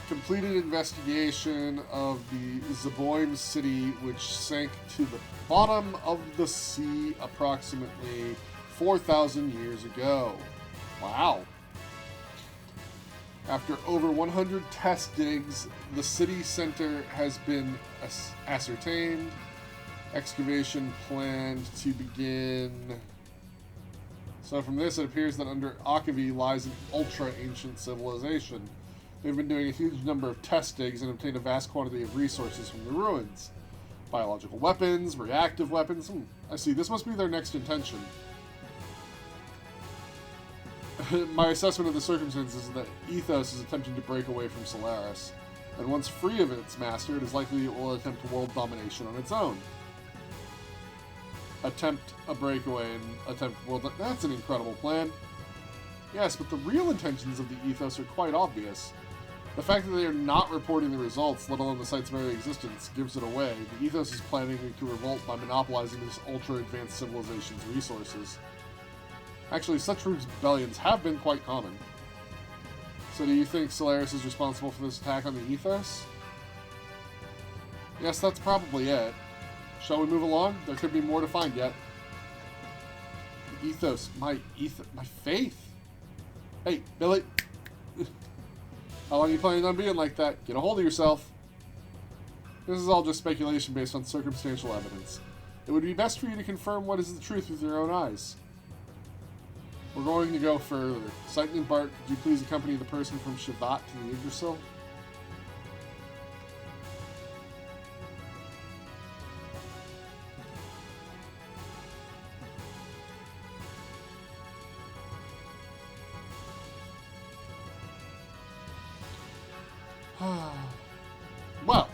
Completed investigation of the Zeboim city, which sank to the bottom of the sea approximately 4,000 years ago. Wow. After over 100 test digs, the city center has been ascertained. Excavation planned to begin. So from this, it appears that under Akavi lies an ultra-ancient civilization. They've been doing a huge number of test digs and obtained a vast quantity of resources from the ruins. Biological weapons, reactive weapons. I see. This must be their next intention. My assessment of the circumstances is that Ethos is attempting to break away from Solaris, and once free of its master, it is likely it will attempt world domination on its own. Attempt a breakaway and attempt world... That's an incredible plan. Yes, but the real intentions of the Ethos are quite obvious. The fact that they are not reporting the results, let alone the site's very existence, gives it away. The Ethos is planning to revolt by monopolizing this ultra-advanced civilization's resources. Actually, such rebellions have been quite common. So do you think Solaris is responsible for this attack on the Ethos? Yes, that's probably it. Shall we move along? There could be more to find yet. Ethos. My faith. Hey, Billy. How long are you planning on being like that? Get a hold of yourself. This is all just speculation based on circumstantial evidence. It would be best for you to confirm what is the truth with your own eyes. We're going to go further. Sighton and Bart, could you please accompany the person from Shavat to the Yggdrasil? Well,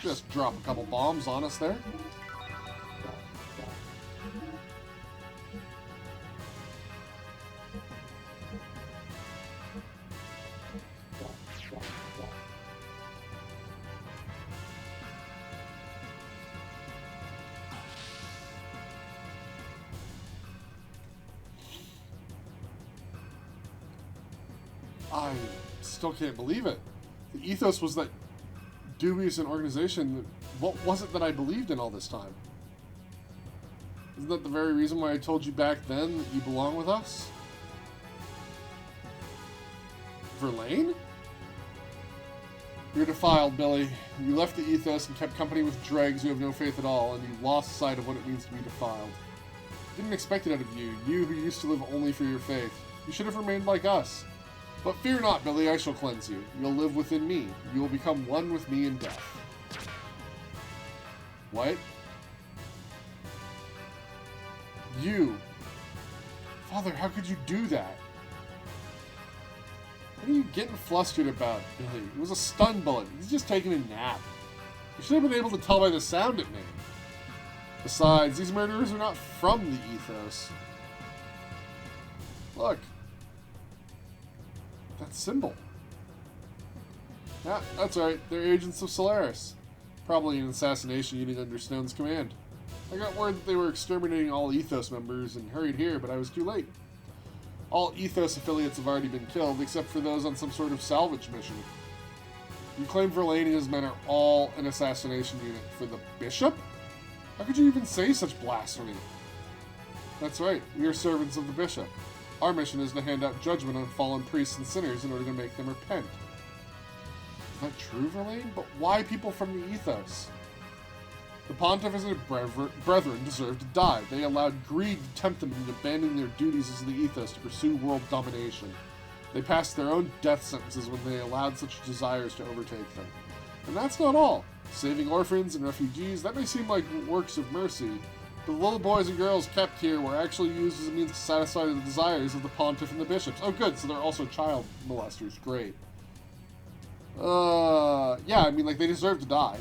just drop a couple bombs on us there. I still can't believe it. The Ethos was that dubious an organization. What was it that I believed in all this time? Isn't that the very reason why I told you back then that you belong with us? Verlaine? You're defiled, Billy. You left the Ethos and kept company with dregs who have no faith at all, and you lost sight of what it means to be defiled. Didn't expect it out of you, you who used to live only for your faith. You should have remained like us. But fear not, Billy, I shall cleanse you. You'll live within me. You will become one with me in death. What? You. Father, how could you do that? What are you getting flustered about, Billy? It was a stun bullet. He's just taking a nap. You should have been able to tell by the sound it made. Besides, these murderers are not from the Ethos. Look. That symbol. Yeah, that's right. They're agents of Solaris. Probably an assassination unit under Snone's command. I got word that they were exterminating all Ethos members and hurried here, but I was too late. All Ethos affiliates have already been killed, except for those on some sort of salvage mission. You claim Verlaine and his men are all an assassination unit for the Bishop? How could you even say such blasphemy? That's right, we are servants of the Bishop. Our mission is to hand out judgment on fallen priests and sinners in order to make them repent. Is that true, Verlaine? But why people from the Ethos? The Pontiff and his brethren deserve to die. They allowed greed to tempt them into abandoning their duties as the Ethos to pursue world domination. They passed their own death sentences when they allowed such desires to overtake them. And that's not all. Saving orphans and refugees, that may seem like works of mercy, but the little boys and girls kept here were actually used as a means to satisfy the desires of the Pontiff and the bishops. Oh good, so they're also child molesters. Great. Yeah, I mean, like, they deserve to die.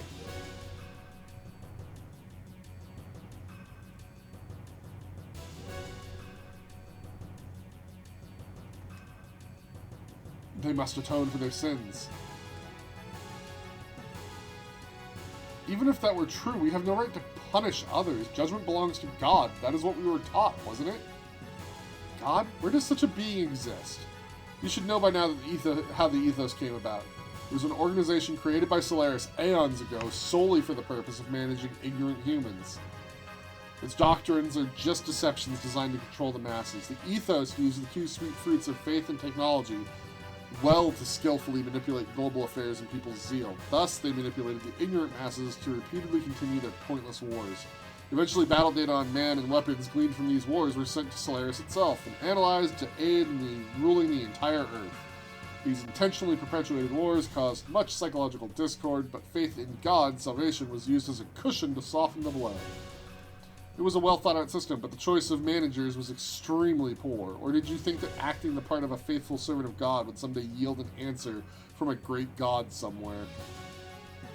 They must atone for their sins. Even if that were true, we have no right to punish others. Judgment belongs to God. That is what we were taught, wasn't it? God? Where does such a being exist? You should know by now that how the Ethos came about. It was an organization created by Solaris aeons ago solely for the purpose of managing ignorant humans. Its doctrines are just deceptions designed to control the masses. The Ethos used the two sweet fruits of faith and technology well to skillfully manipulate global affairs and people's zeal. Thus, they manipulated the ignorant masses to repeatedly continue their pointless wars. Eventually, battle data on man and weapons gleaned from these wars were sent to Solaris itself and analyzed to aid in ruling the entire Earth. These intentionally perpetuated wars caused much psychological discord, but faith in God, salvation, was used as a cushion to soften the blow. It was a well-thought-out system, but the choice of managers was extremely poor. Or did you think that acting the part of a faithful servant of God would someday yield an answer from a great God somewhere?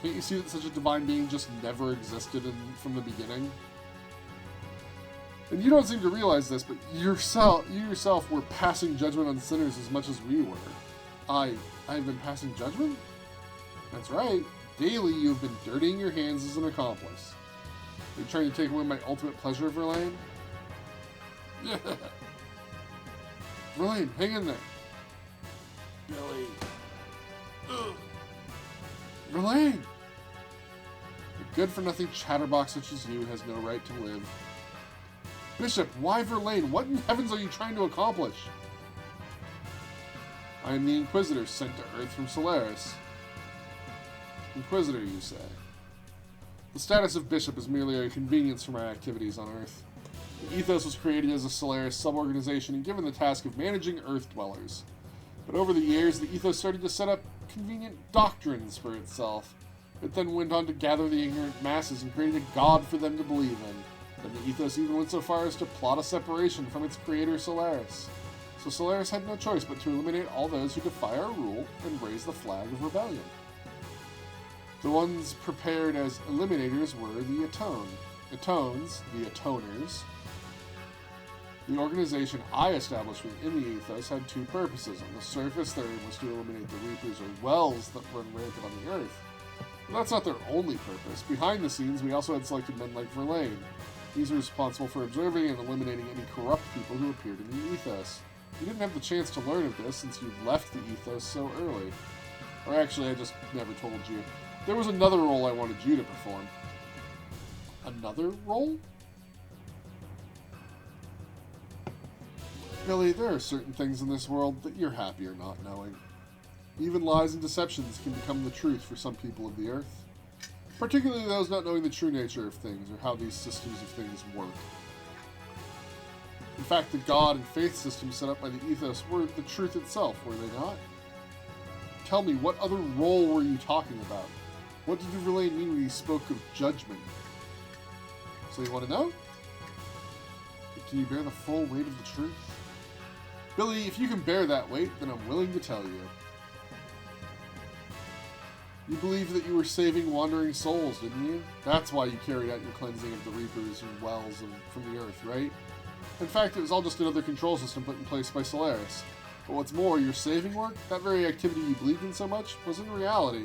Can't you see that such a divine being just never existed from the beginning? And you don't seem to realize this, but you yourself were passing judgment on sinners as much as we were. I've been passing judgment? That's right. Daily you have been dirtying your hands as an accomplice. Are you trying to take away my ultimate pleasure, Verlaine? Verlaine, hang in there. Billy. Ugh. Verlaine! A good-for-nothing chatterbox such as you has no right to live. Bishop, why Verlaine? What in heavens are you trying to accomplish? I am the Inquisitor sent to Earth from Solaris. Inquisitor, you say? The status of Bishop is merely a convenience for my activities on Earth. The Ethos was created as a Solaris sub-organization and given the task of managing Earth dwellers. But over the years, the Ethos started to set up convenient doctrines for itself. It then went on to gather the ignorant masses and created a god for them to believe in. Then the Ethos even went so far as to plot a separation from its creator Solaris. So Solaris had no choice but to eliminate all those who defy our rule and raise the flag of rebellion. The ones prepared as eliminators were the Atones, the Atoners. The organization I established within the Ethos had two purposes. On the surface, their aim was to eliminate the Reapers or Wells that run rampant on the Earth. But that's not their only purpose. Behind the scenes, we also had selected men like Verlaine. These were responsible for observing and eliminating any corrupt people who appeared in the Ethos. You didn't have the chance to learn of this since you left the Ethos so early. Or actually, I just never told you. There was another role I wanted you to perform. Another role? Billy, there are certain things in this world that you're happier not knowing. Even lies and deceptions can become the truth for some people of the Earth. Particularly those not knowing the true nature of things or how these systems of things work. In fact, the God and faith system set up by the Ethos were the truth itself, were they not? Tell me, what other role were you talking about? What did Verlaine mean when he spoke of judgment? So you want to know? Can you bear the full weight of the truth? Billy, if you can bear that weight, then I'm willing to tell you. You believed that you were saving wandering souls, didn't you? That's why you carried out your cleansing of the Reapers and wells from the earth, right? In fact, it was all just another control system put in place by Solaris. But what's more, your saving work, that very activity you believed in so much, was in reality.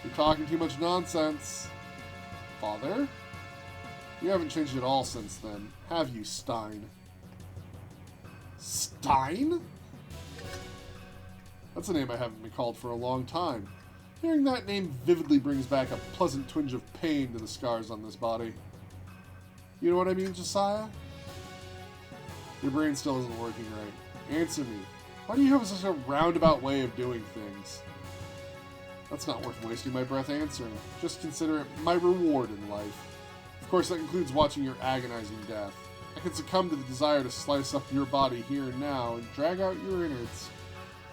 You're talking too much nonsense. Father? You haven't changed at all since then, have you, Stein? Stein? That's a name I haven't been called for a long time. Hearing that name vividly brings back a pleasant twinge of pain to the scars on this body. You know what I mean, Josiah? Your brain still isn't working right. Answer me. Why do you have such a roundabout way of doing things? That's not worth wasting my breath answering. Just consider it my reward in life. Of course, that includes watching your agonizing death. I can succumb to the desire to slice up your body here and now and drag out your innards.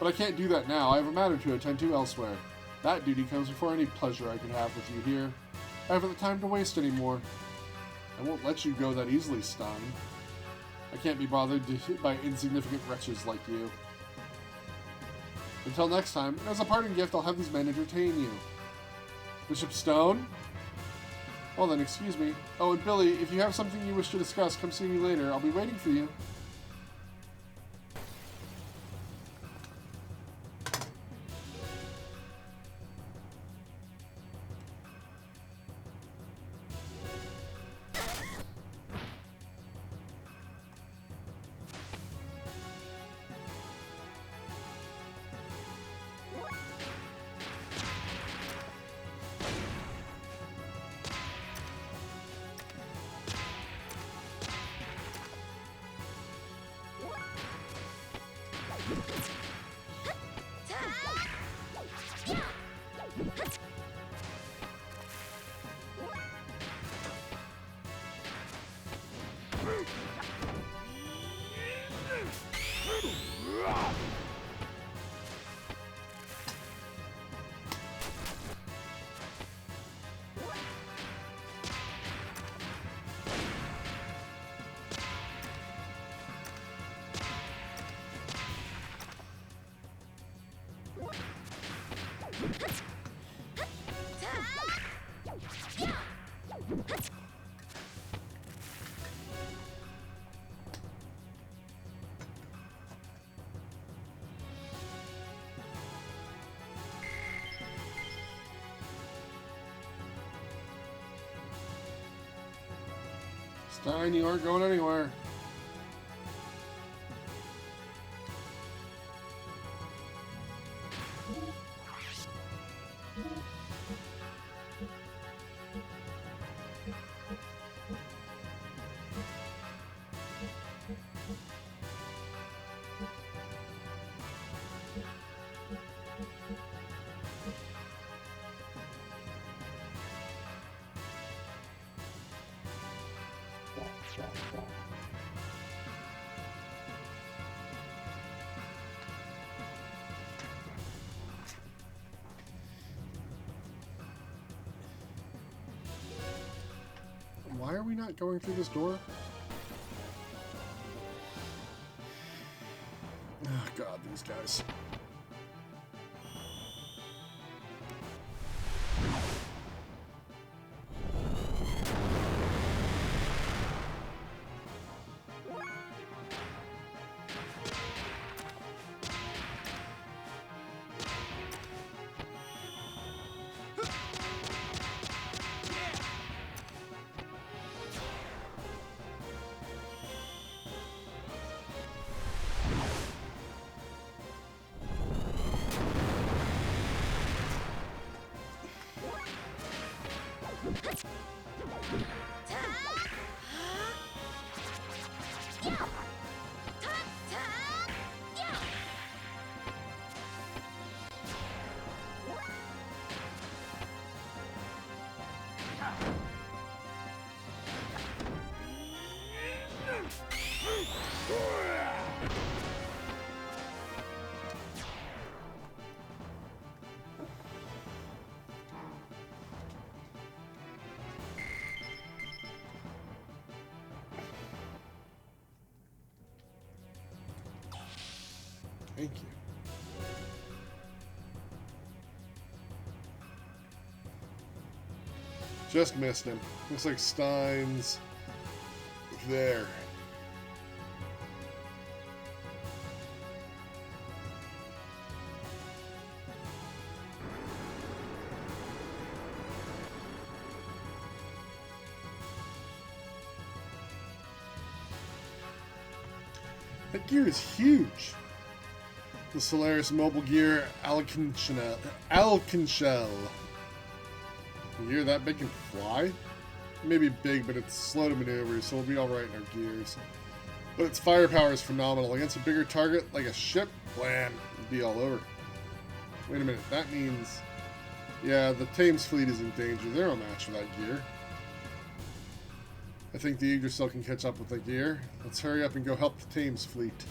But I can't do that now. I have a matter to attend to elsewhere. That duty comes before any pleasure I can have with you here. I haven't the time to waste anymore. I won't let you go that easily, Stein. I can't be bothered by insignificant wretches like you. Until next time, as a parting gift, I'll have these men entertain you. Bishop Stone? Well then, excuse me. Oh, and Billy, if you have something you wish to discuss, come see me later. I'll be waiting for you. Stein, you aren't going anywhere. Why are we not going through this door? Oh god, these guys. Thank you. Just missed him. Looks like Stein's there. That gear is huge. The Solaris Mobile Gear Alcanshell. A gear that big can fly? Maybe big, but it's slow to maneuver, so we'll be alright in our gears. But its firepower is phenomenal. Against a bigger target, like a ship, blam, it'd be all over. Wait a minute, that means... Yeah, the Thames fleet is in danger. They're no match for that gear. I think the Yggdrasil can catch up with the gear. Let's hurry up and go help the Thames fleet.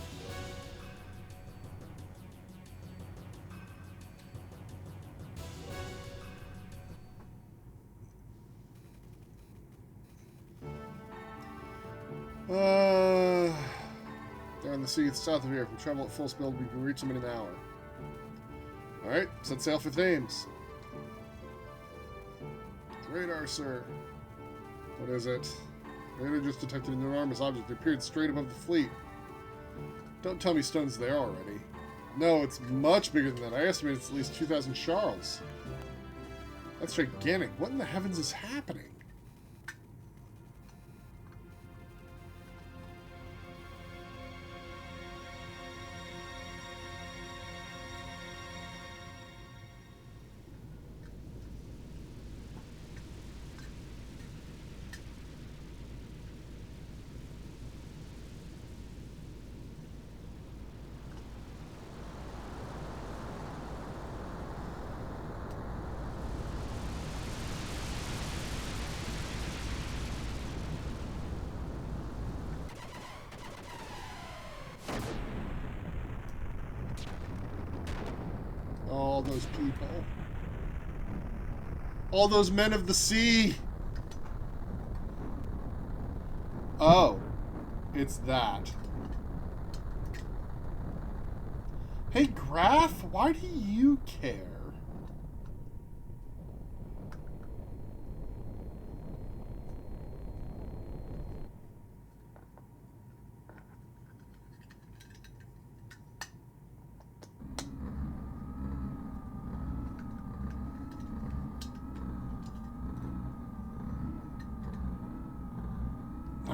They're on the sea south of here. If we travel at full speed, we can reach them in an hour. Alright, set sail for Thames. Radar, sir. What is it? Radar just detected an enormous object. It appeared straight above the fleet. Don't tell me Stone's there already. No, it's much bigger than that. I estimate it's at least 2,000 Charles. That's gigantic. What in the heavens is happening? All those people. All those men of the sea. Oh. It's that. Hey, Graf, why do you care?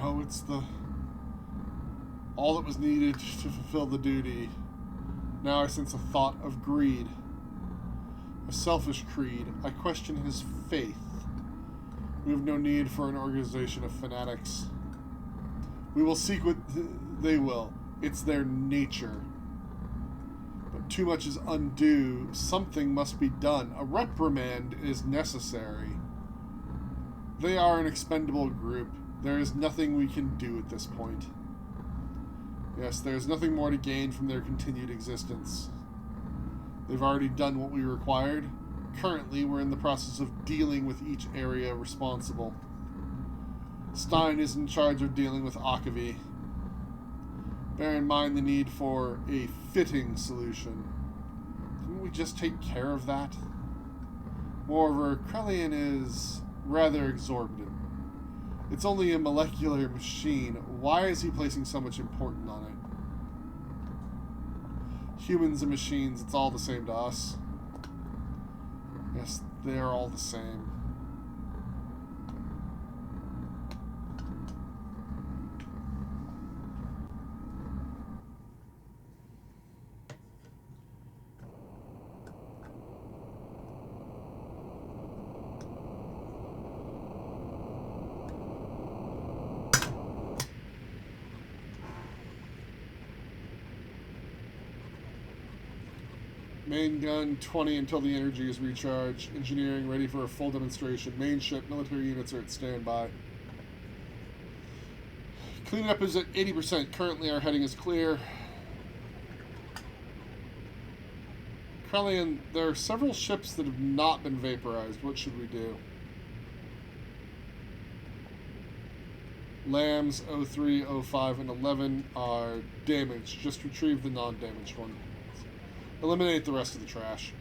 Oh, it's all that was needed to fulfill the duty. Now I sense a thought of greed. A selfish creed. I question his faith. We have no need for an organization of fanatics. We will seek what they will. It's their nature. But too much is undue. Something must be done. A reprimand is necessary. They are an expendable group. There is nothing we can do at this point. Yes, there is nothing more to gain from their continued existence. They've already done what we required. Currently, we're in the process of dealing with each area responsible. Stein is in charge of dealing with Akavi. Bear in mind the need for a fitting solution. Didn't we just take care of that? Moreover, Krelian is rather exorbitant. It's only a molecular machine. Why is he placing so much importance on it? Humans and machines, it's all the same to us. Yes, they're all the same. Main gun 20 until the energy is recharged. Engineering ready for a full demonstration. Main ship, military units are at standby. Cleanup is at 80%. Currently our heading is clear. Krelian, there are several ships that have not been vaporized. What should we do? Lambs 03, 05, and 11 are damaged. Just retrieve the non-damaged one. Eliminate the rest of the trash.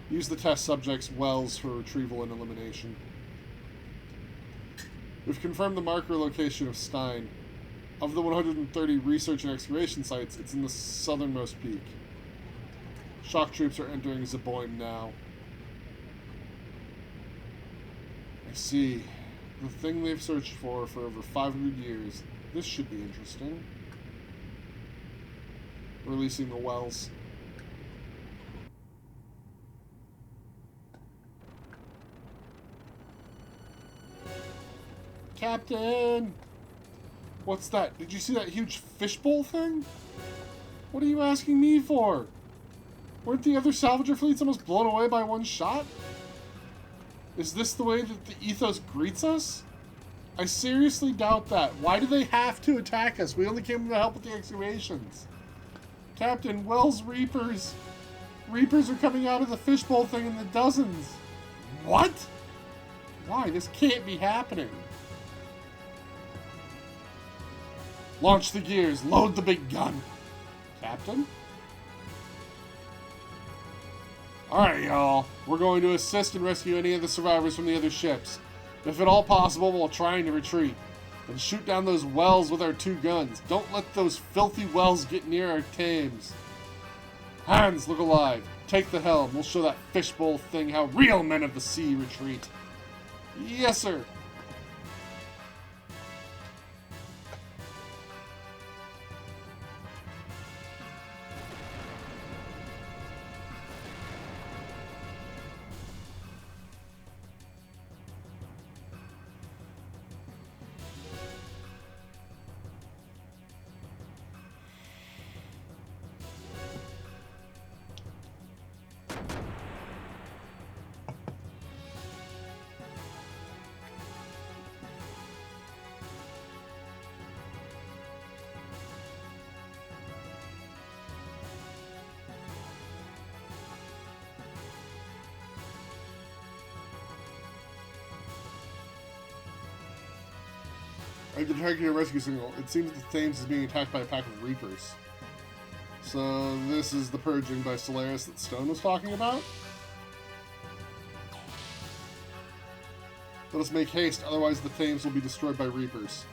Use the test subject's wells for retrieval and elimination. We've confirmed the marker location of Stein. Of the 130 research and excavation sites, it's in the southernmost peak. Shock troops are entering Zaboim now. I see. The thing they've searched for over 500 years. This should be interesting. Releasing the wells. Captain! What's that? Did you see that huge fishbowl thing? What are you asking me for? Weren't the other salvager fleets almost blown away by one shot? Is this the way that the Ethos greets us? I seriously doubt that. Why do they have to attack us? We only came to help with the excavations. Captain, Wells Reapers. Reapers are coming out of the fishbowl thing in the dozens. What? Why? This can't be happening. Launch the gears. Load the big gun. Captain? Alright, y'all. We're going to assist and rescue any of the survivors from the other ships. If at all possible, while trying to retreat. And shoot down those wells with our 2 guns. Don't let those filthy wells get near our Thames. Hans, look alive. Take the helm. We'll show that fishbowl thing how real men of the sea retreat. Yes, sir. I detected a rescue signal. It seems the Thames is being attacked by a pack of Reapers. So this is the purging by Solaris that Stone was talking about? Let us make haste, otherwise the Thames will be destroyed by Reapers.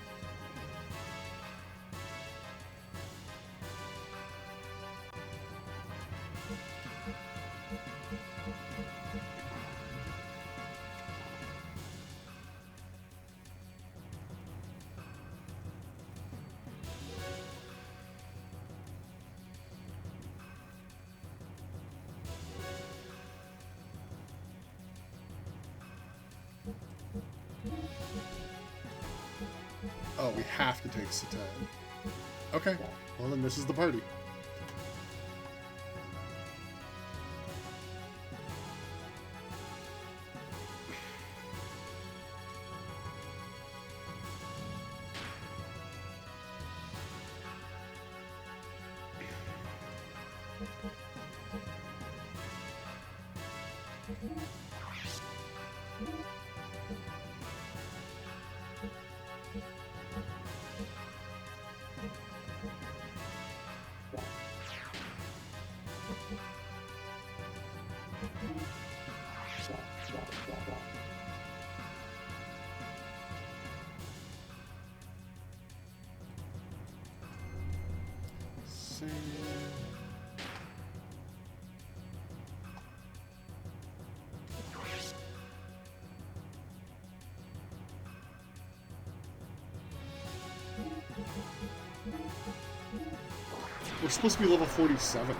Oh, we have to take Satan. Okay, well then this is the party. We're supposed to be level 47.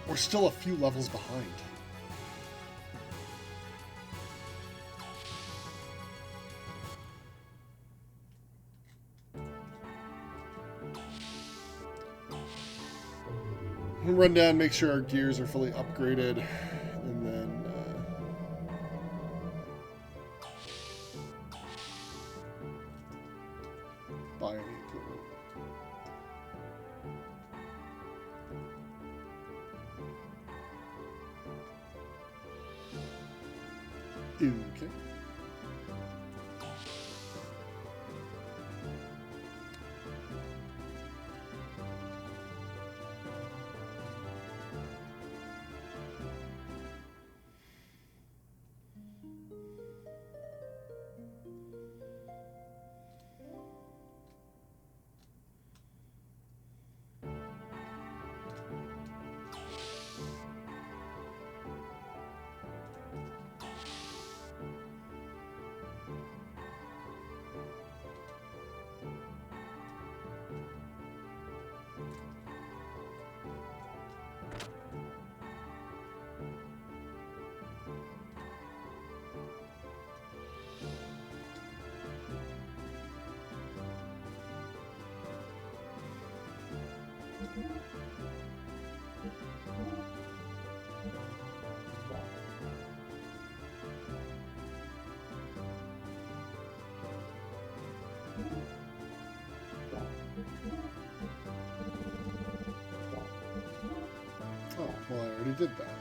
We're still a few levels behind. We'll run down, make sure our gears are fully upgraded, and then buy any equipment. Okay. Well, I already did that.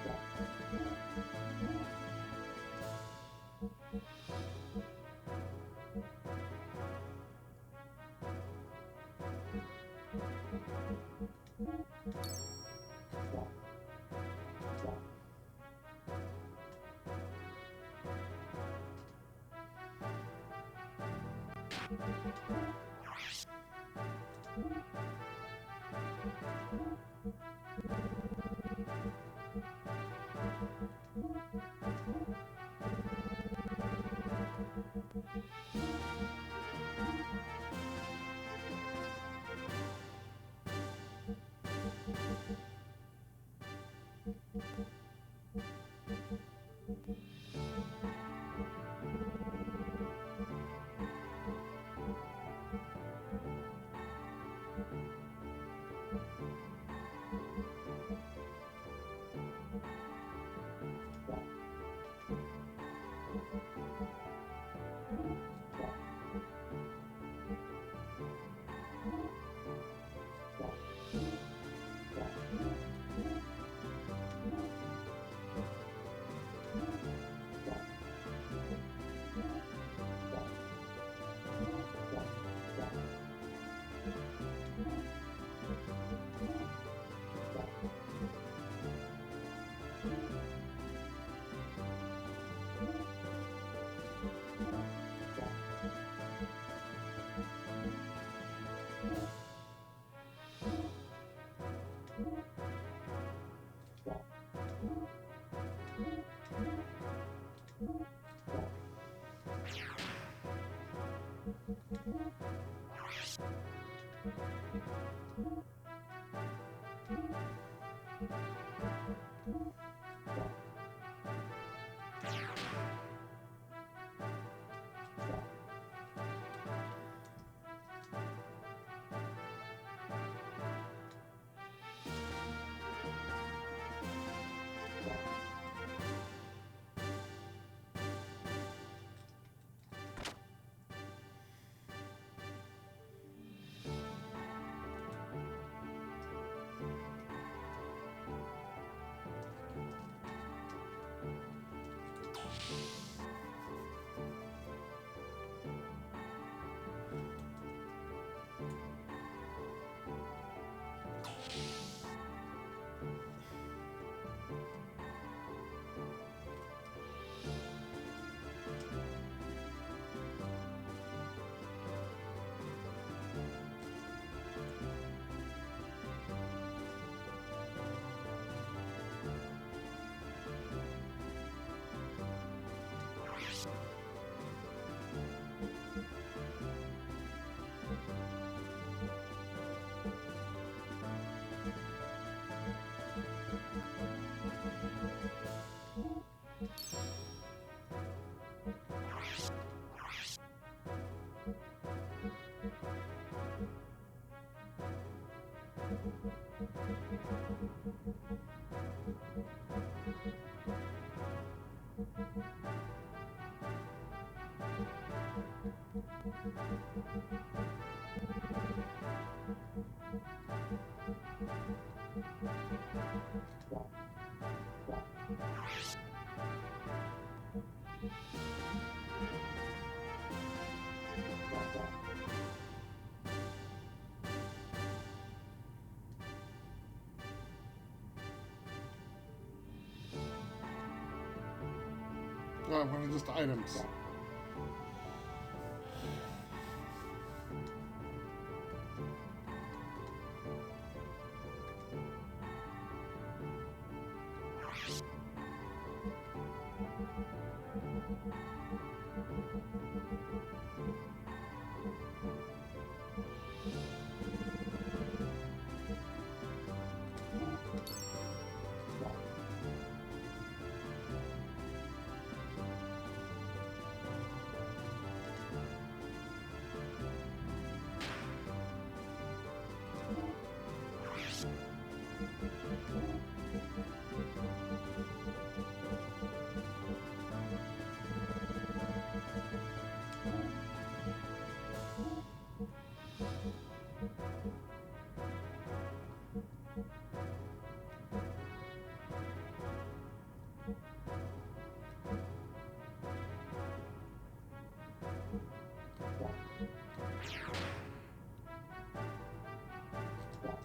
Oh, I wanted just items.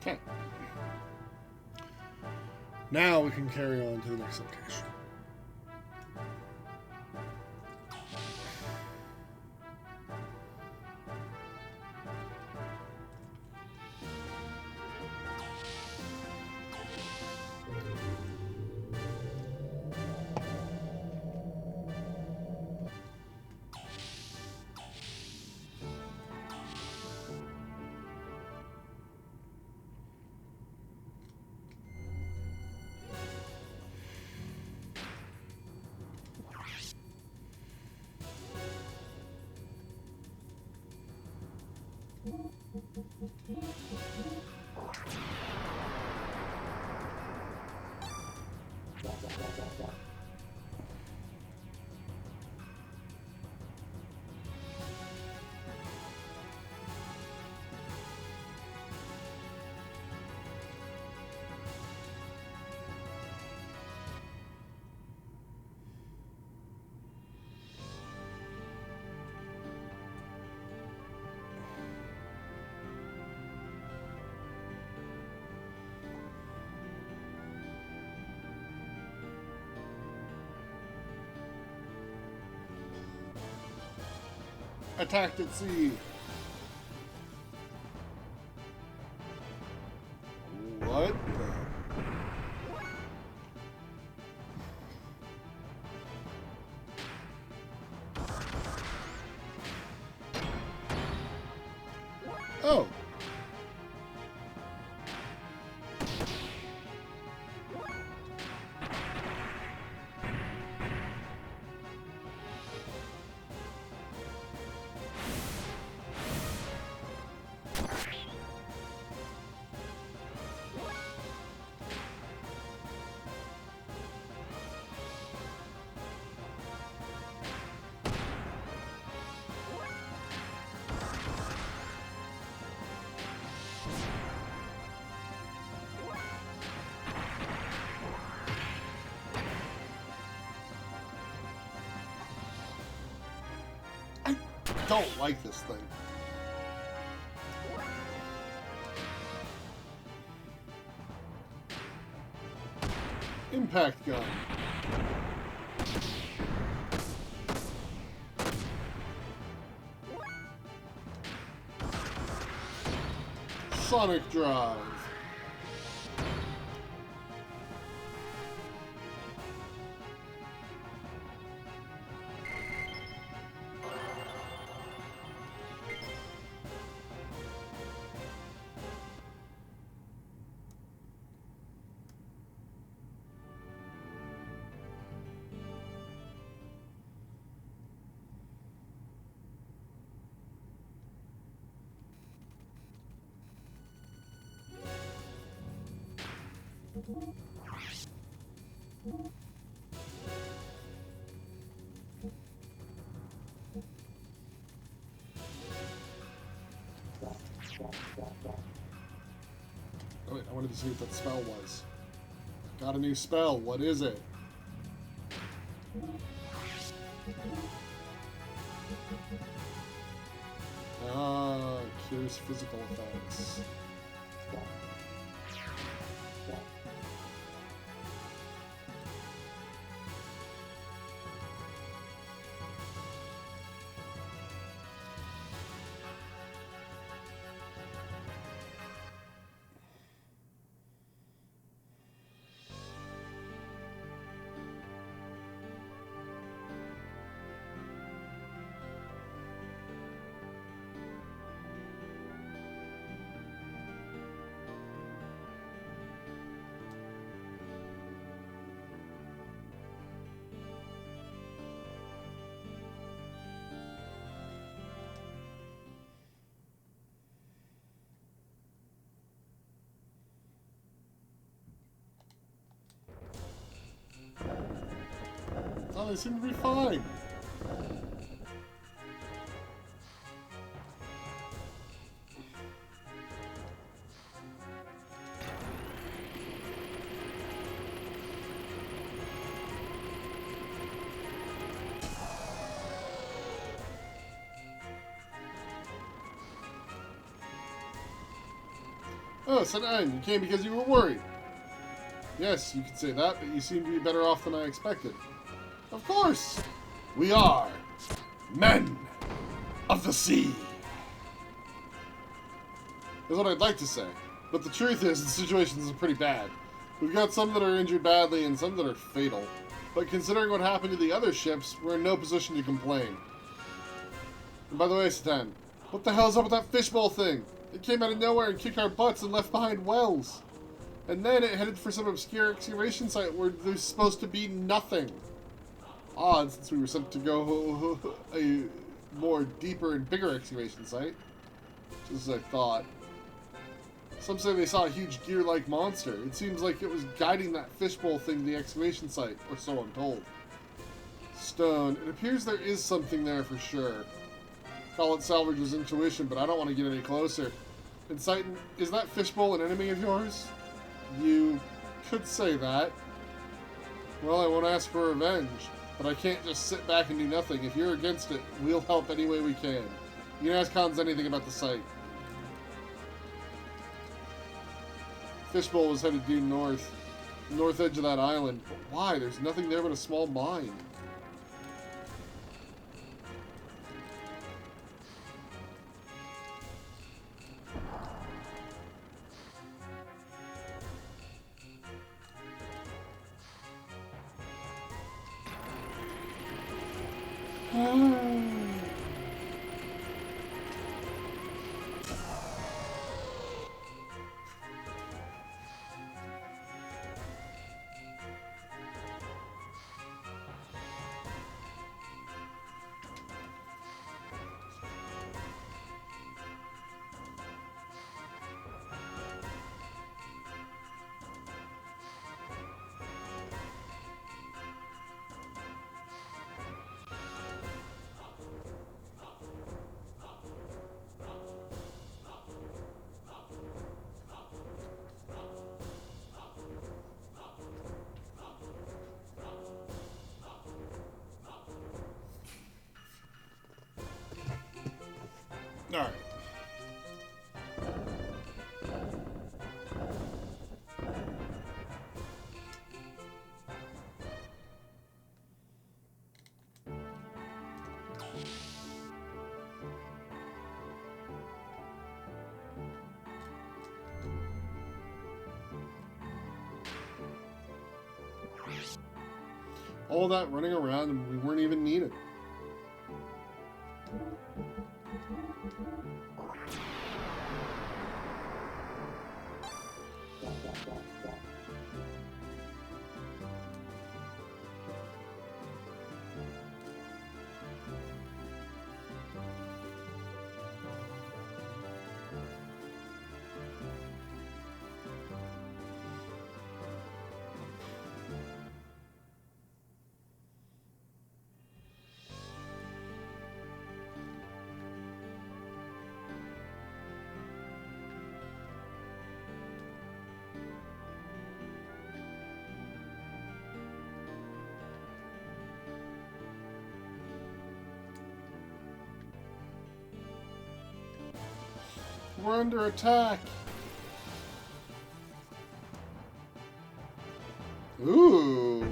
Okay. Now we can carry on to the next location. Attacked at sea. What the? Oh. I don't like this thing. Impact gun. Sonic drive. Oh wait, I wanted to see what that spell was. Got a new spell. What is it? Cures physical effects. Oh, they seem to be fine. Oh, Sanan, you came because you were worried. Yes, you could say that, but you seem to be better off than I expected. Of course! We are men of the sea. Is what I'd like to say. But the truth is, the situations are pretty bad. We've got some that are injured badly and some that are fatal. But considering what happened to the other ships, we're in no position to complain. And by the way, Satan, what the hell's up with that fishbowl thing? It came out of nowhere and kicked our butts and left behind wells. And then it headed for some obscure excavation site where there's supposed to be nothing. Odd, since we were sent to go a more deeper and bigger excavation site. Just as I thought. Some say they saw a huge gear-like monster. It seems like it was guiding that fishbowl thing to the excavation site, or so I'm told. Stone, it appears there is something there for sure. Call it Salvage's intuition, but I don't want to get any closer. And Titan, is that fishbowl an enemy of yours? You could say that. Well, I won't ask for revenge, but I can't just sit back and do nothing. If you're against it, we'll help any way we can. You can ask Hans anything about the site. Fishbowl was headed due north. North edge of that island. But why? There's nothing there but a small mine. Alright. All that running around and we weren't even needed. We're under attack. Ooh.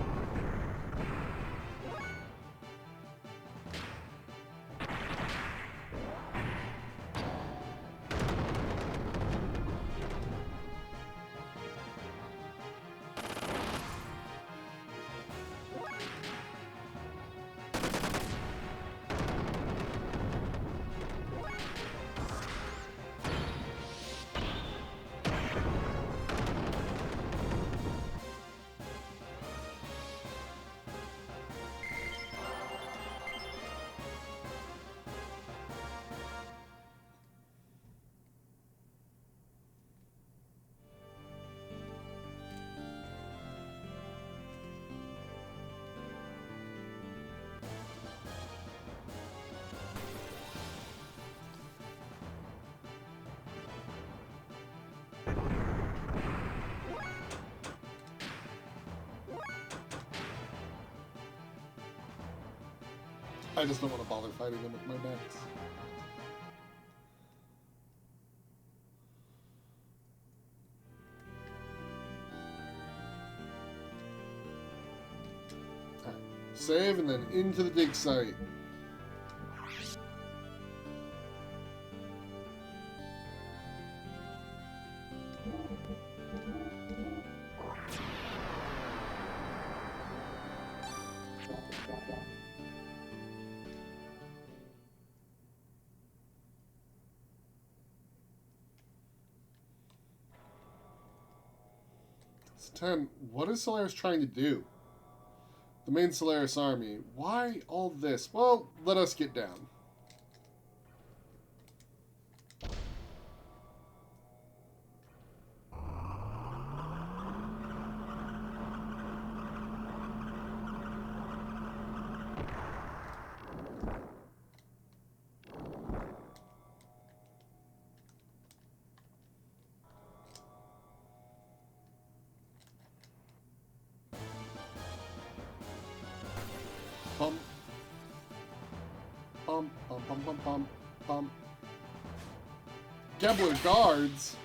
I just don't want to bother fighting them with my max. Save and then into the dig site. It's 10. What is Solaris trying to do? The main Solaris army. Why all this? Well, let us get down. Bum. Bum, bum, bum, bum, bum, bum. Gebler guards?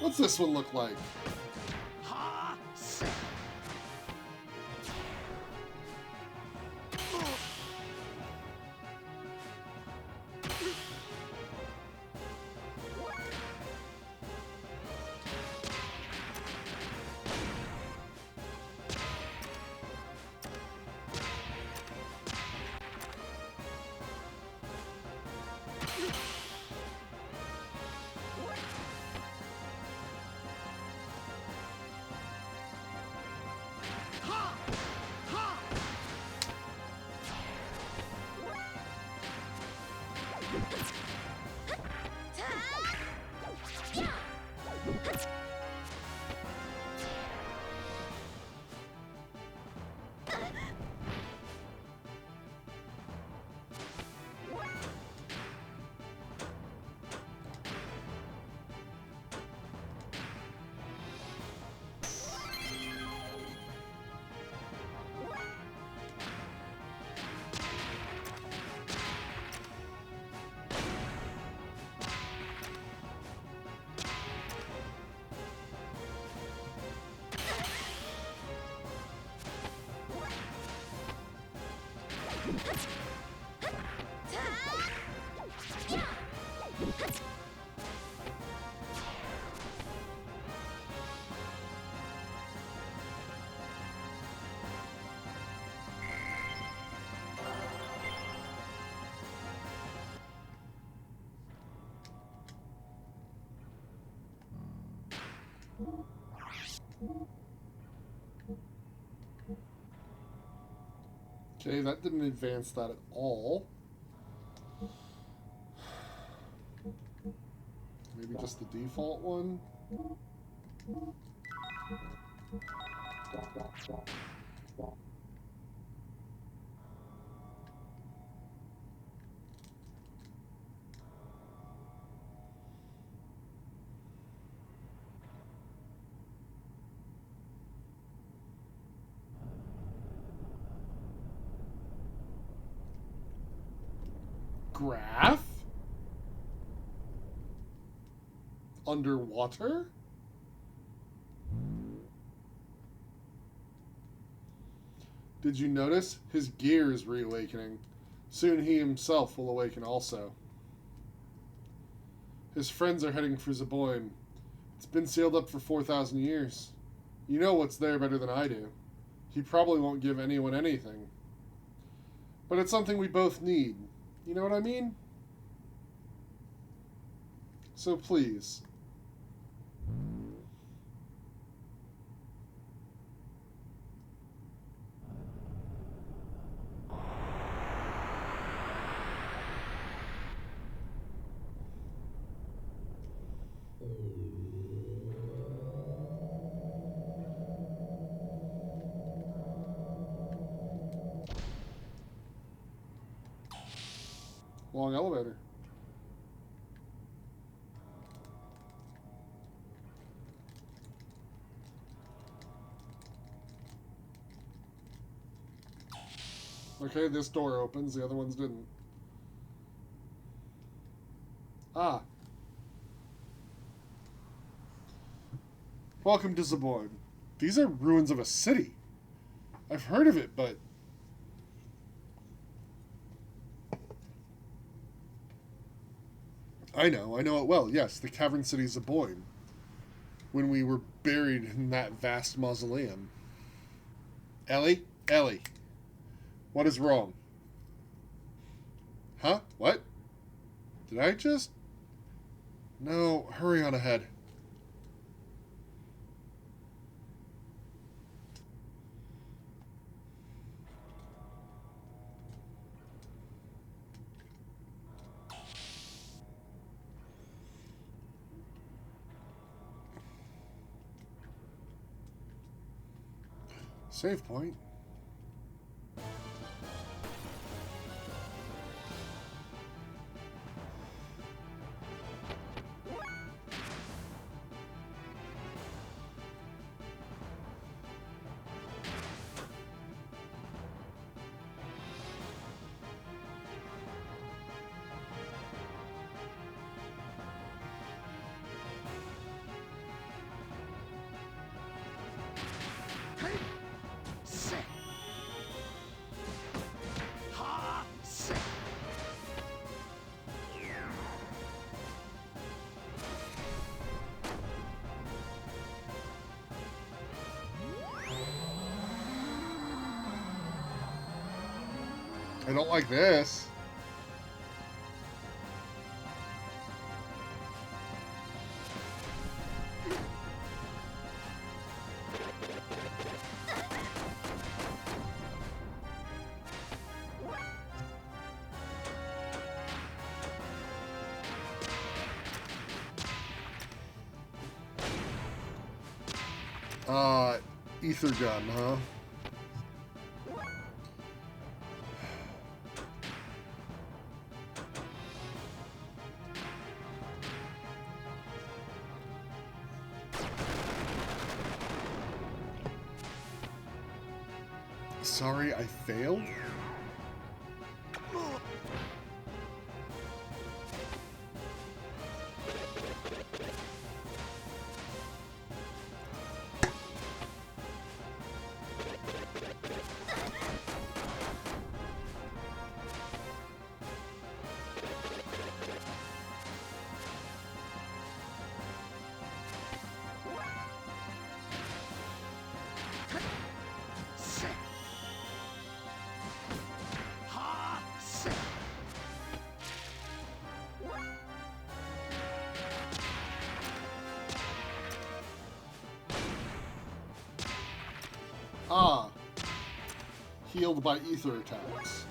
What's this one look like? Okay, that didn't advance that at all. Maybe just the default one? Graph? Underwater? Did you notice? His gear is reawakening. Soon he himself will awaken also. His friends are heading for Zaboim. It's been sealed up for 4,000 years. You know what's there better than I do. He probably won't give anyone anything. But it's something we both need. You know what I mean? So please. Long elevator. Okay, this door opens, the other ones didn't. Ah. Welcome to Zaborn. These are ruins of a city. I've heard of it, but... I know it well. Yes, the cavern city Zaborn. When we were buried in that vast mausoleum. Ellie? Ellie. What is wrong? Huh? What? Did I just... No, hurry on ahead. Save point. I don't like this. Ether gun, huh? Sorry, I failed? Ah, healed by ether attacks.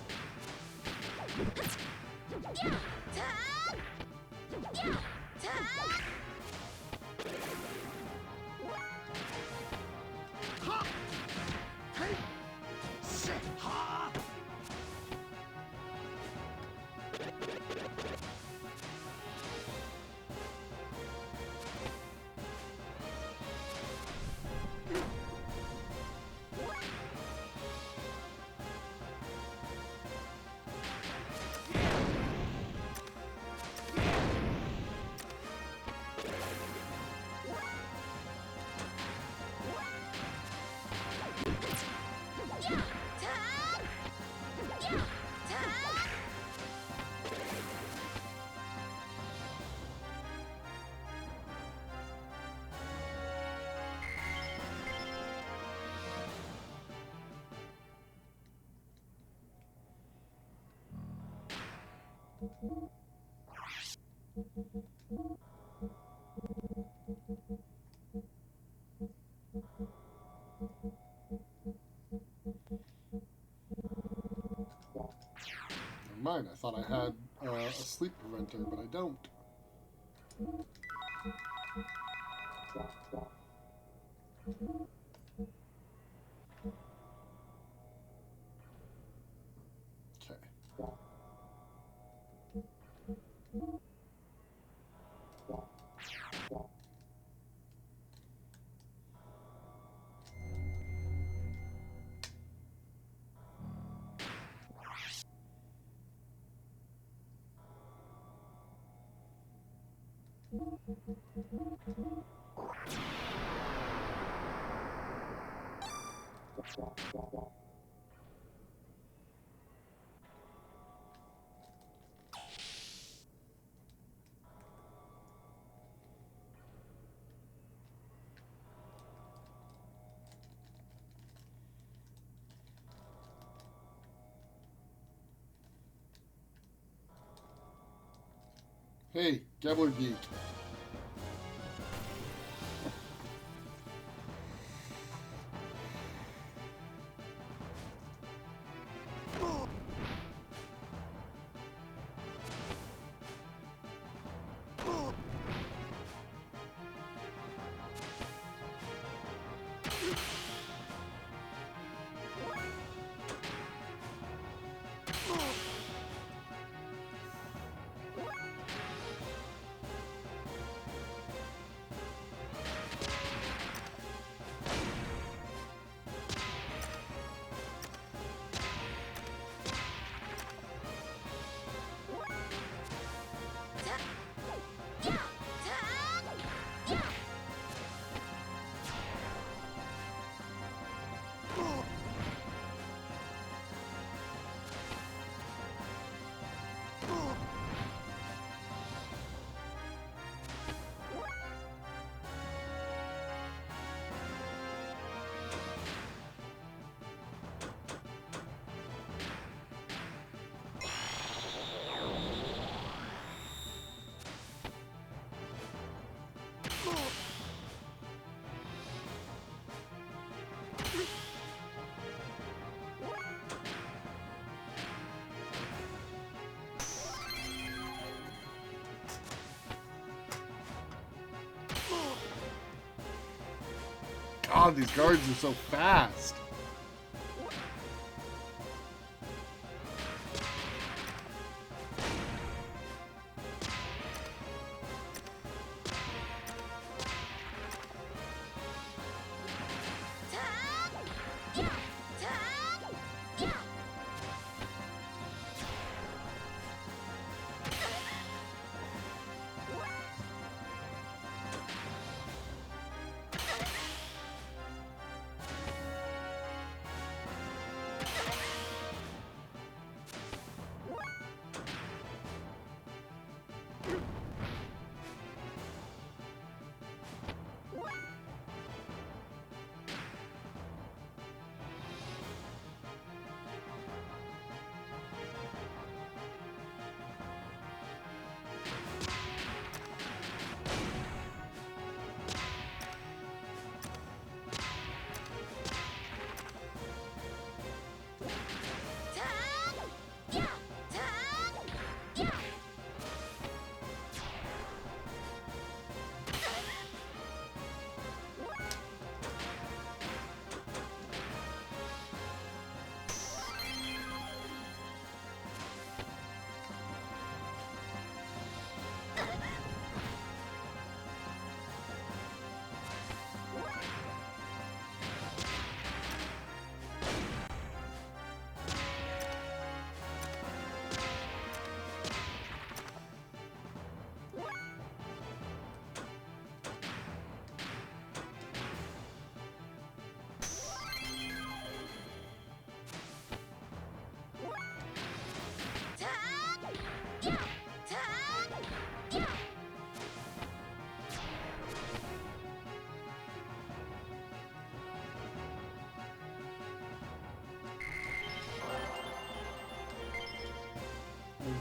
Never mind, I thought I had a sleep preventer, but I don't. Okay. Hey, Gabler Geek. God, these guards are so fast.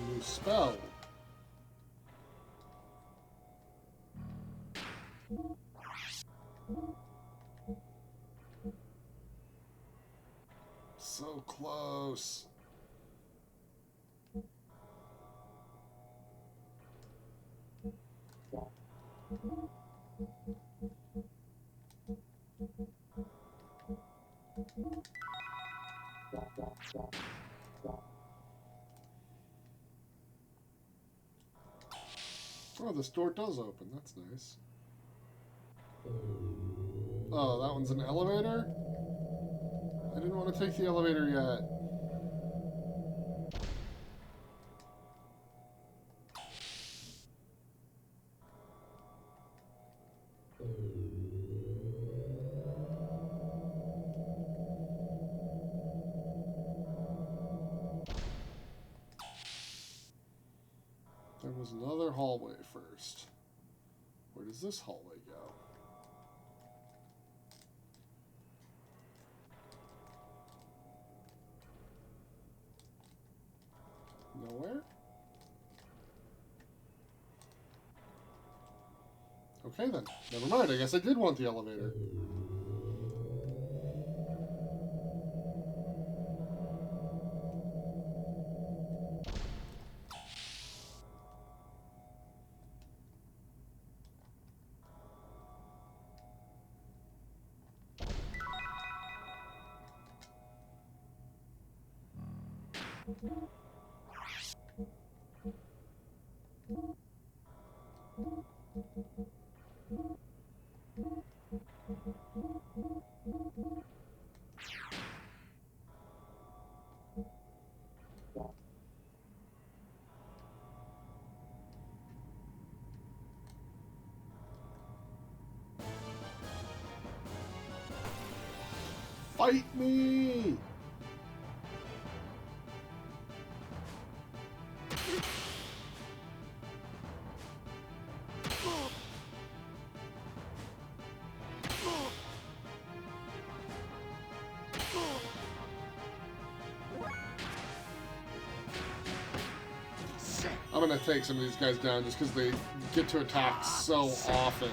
New spell. So close. Oh, this door does open. That's nice. Oh, that one's an elevator? I didn't want to take the elevator yet. There was another hallway first. Where does this hallway go? Nowhere? Okay then. Never mind. I guess I did want the elevator. Fight me! I'm gonna take some of these guys down just because they get to attack so often.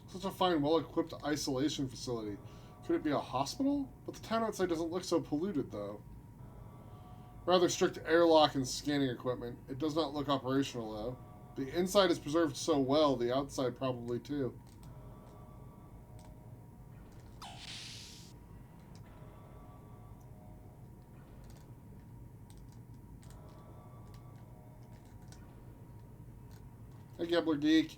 Such a fine, well-equipped isolation facility. Could it be a hospital? But the town outside doesn't look so polluted, though. Rather strict airlock and scanning equipment. It does not look operational, though. The inside is preserved so well, the outside probably too. Hey, Gambler Geek.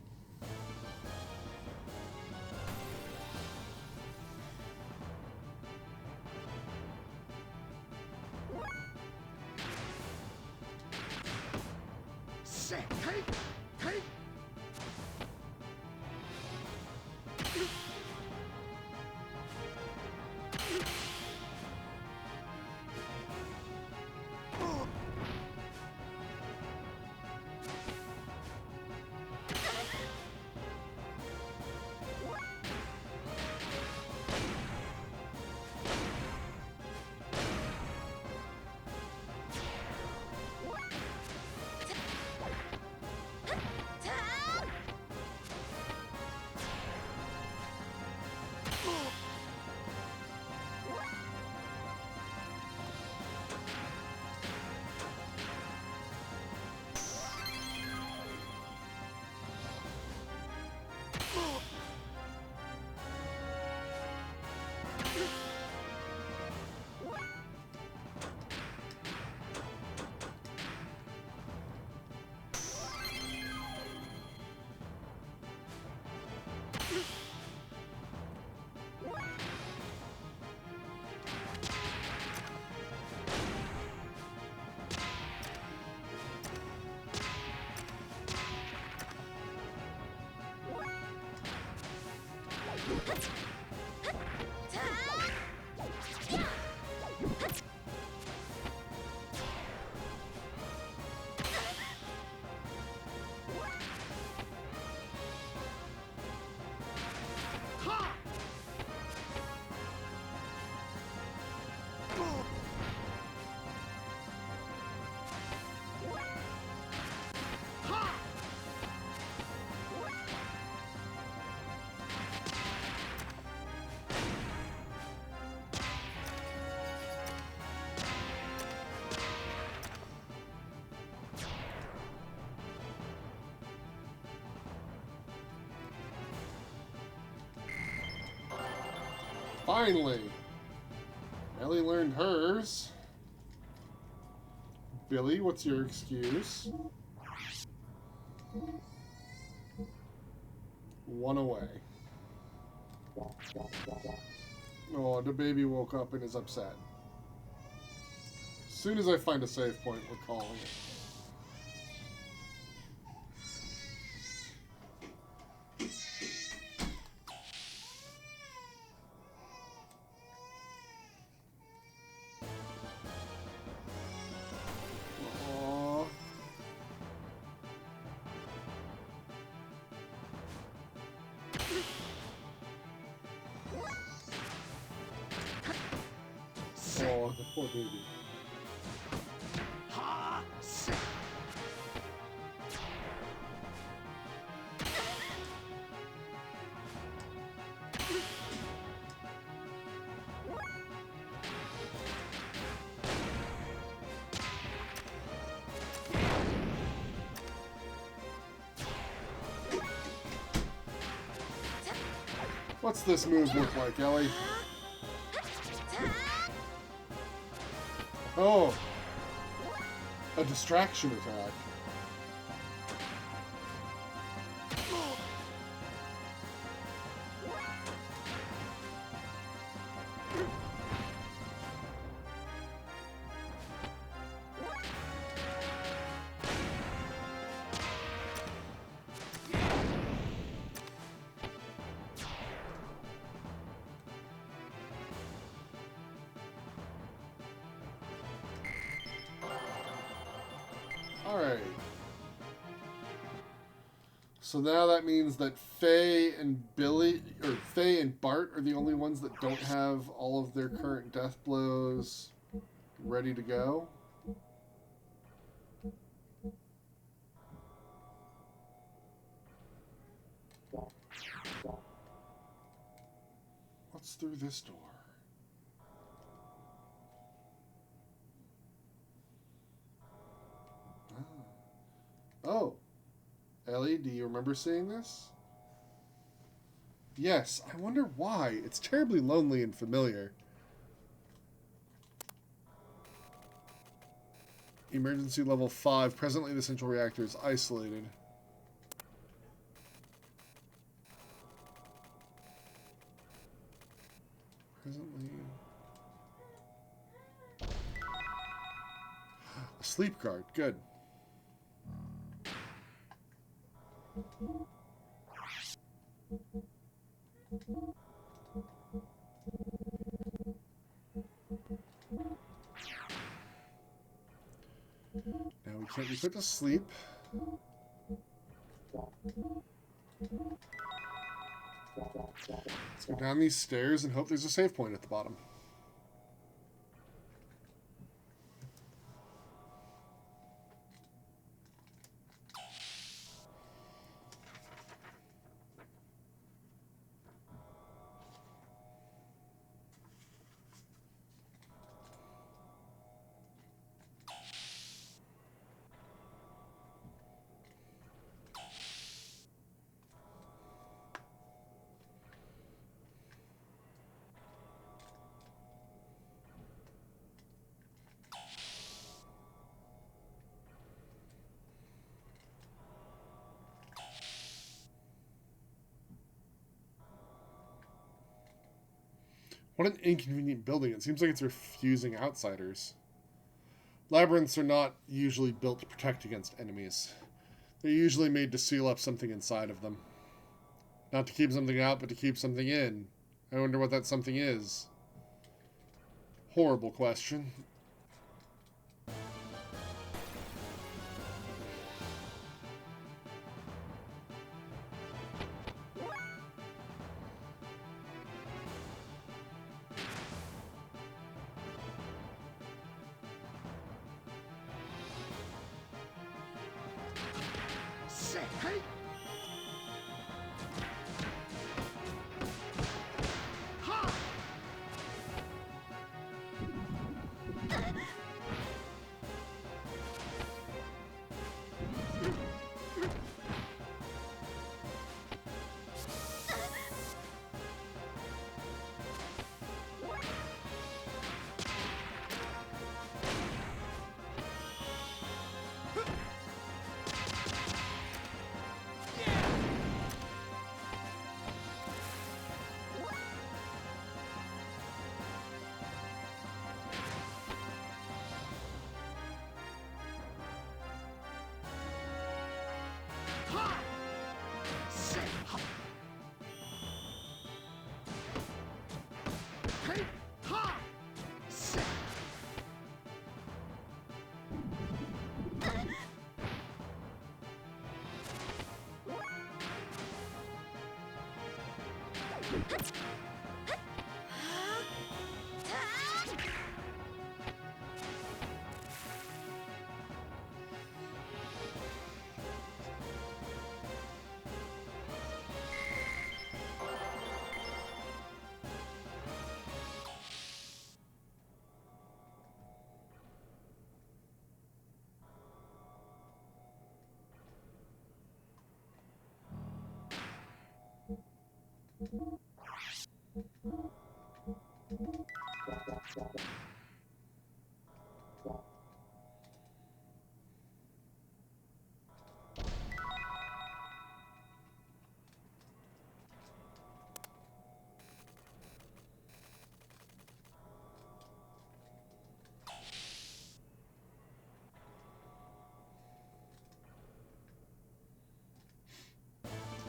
Finally! Ellie learned hers. Billy, what's your excuse? One away. Oh, the baby woke up and is upset. As soon as I find a save point, we're calling it. Aww. Oh, the poor baby. What's this move look like, Ellie? Oh! A distraction attack. Alright. So now that means that Faye and Billy, or Faye and Bart are the only ones that don't have all of their current death blows ready to go. What's through this door? Oh. Ellie, do you remember seeing this? Yes, I wonder why. It's terribly lonely and familiar. Emergency level 5. Presently, the central reactor is isolated. Presently... A sleep guard. Good. Now we can't be put to sleep. Let's go down these stairs and hope there's a save point at the bottom. What an inconvenient building. It seems like it's refusing outsiders. Labyrinths are not usually built to protect against enemies. They're usually made to seal up something inside of them. Not to keep something out, but to keep something in. I wonder what that something is. Horrible question.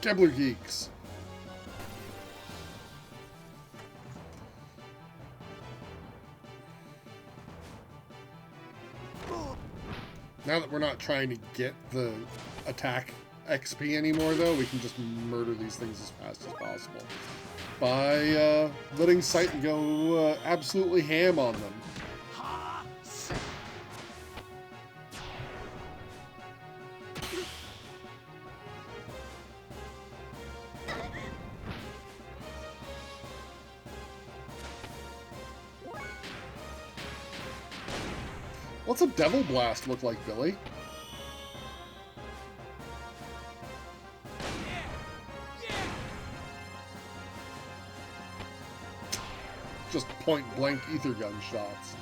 Kebler Geeks. Now that we're not trying to get the attack XP anymore, though, we can just murder these things as fast as possible by letting Sight go absolutely ham on them. What's a Devil Blast look like, Billy? Just point-blank ether gun shots.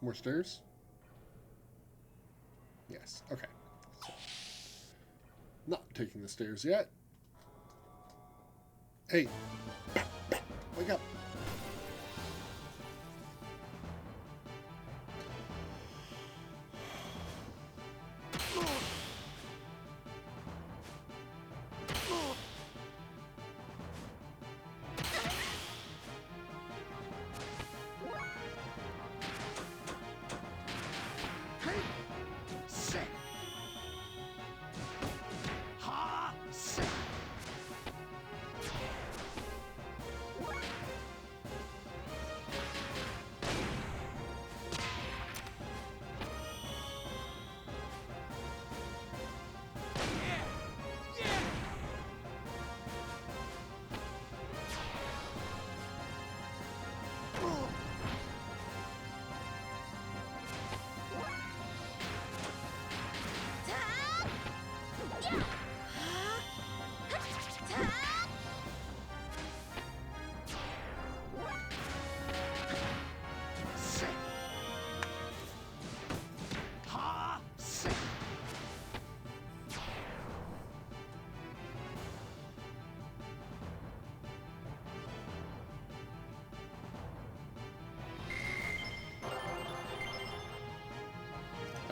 More stairs? Yes. Okay. So, not taking the stairs yet. Hey. Wake up.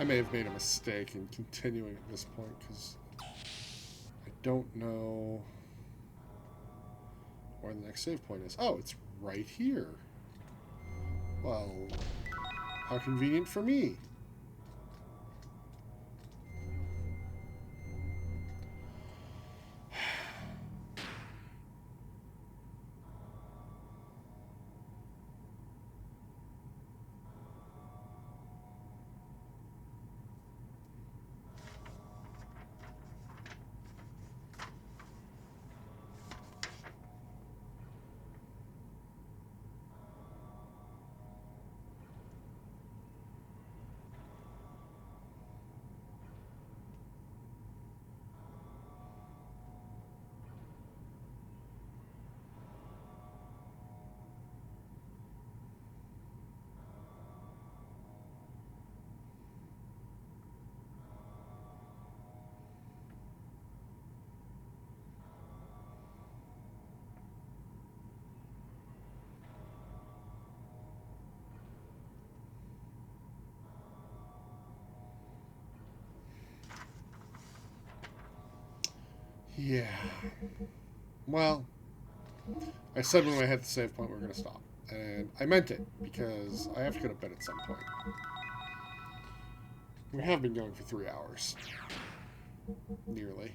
I may have made a mistake in continuing at this point because I don't know where the next save point is. Oh, it's right here. Well, how convenient for me. Yeah. Well, I said when I hit the save point, we're going to stop. And I meant it, because I have to go to bed at some point. We have been going for 3 hours. Nearly.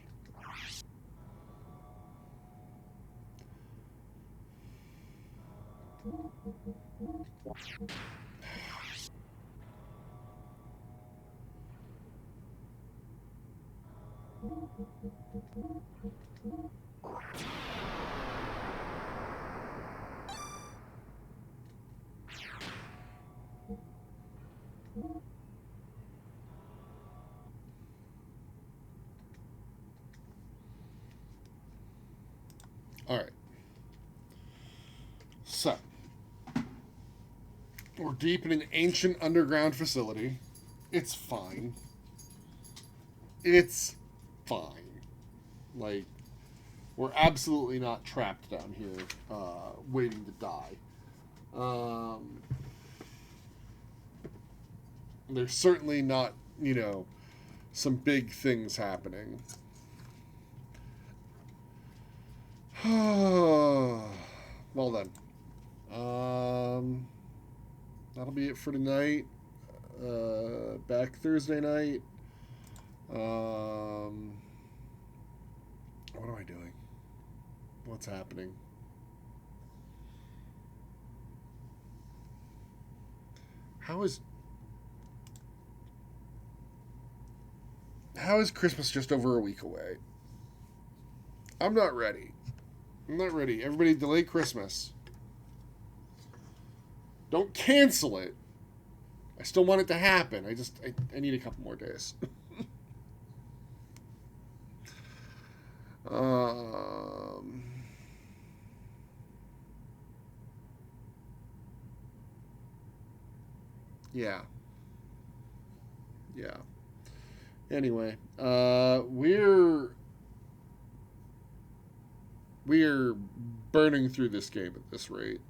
Alright. So, we're deep in an ancient underground facility. It's fine. It's fine. Like, we're absolutely not trapped down here, waiting to die. There's certainly not, some big things happening. Well then. That'll be it for tonight. Back Thursday night. What am I doing? What's happening? How is Christmas just over a week away? I'm not ready. Everybody delay Christmas. Don't cancel it. I still want it to happen. I need a couple more days. Yeah. Anyway, we're burning through this game at this rate.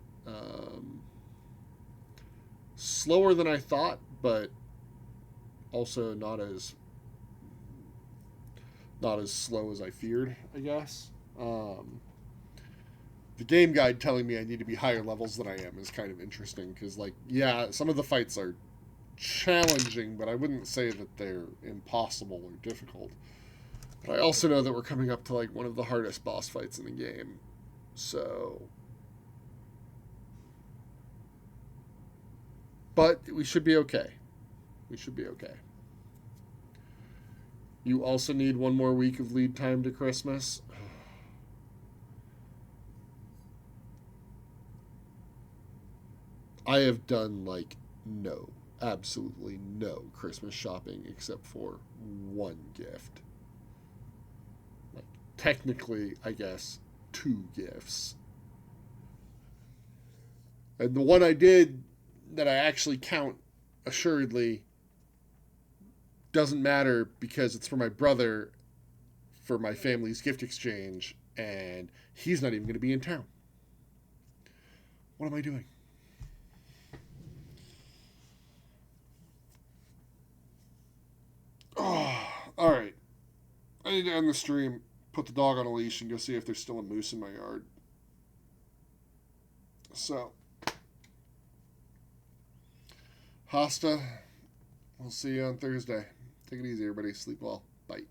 Slower than I thought, but also not as slow as I feared, I guess. The game guide telling me I need to be higher levels than I am is kind of interesting, because, some of the fights are challenging, but I wouldn't say that they're impossible or difficult. But I also know that we're coming up to, one of the hardest boss fights in the game. So... But we should be okay. You also need one more week of lead time to Christmas. I have done, absolutely no Christmas shopping except for one gift. Technically, I guess, 2 gifts. And the one I did that I actually count, assuredly, doesn't matter because it's for my brother for my family's gift exchange, and he's not even going to be in town. What am I doing? Oh, alright. I need to end the stream, put the dog on a leash, and go see if there's still a moose in my yard. So, Hasta, we'll see you on Thursday. Take it easy, everybody. Sleep well. Bye.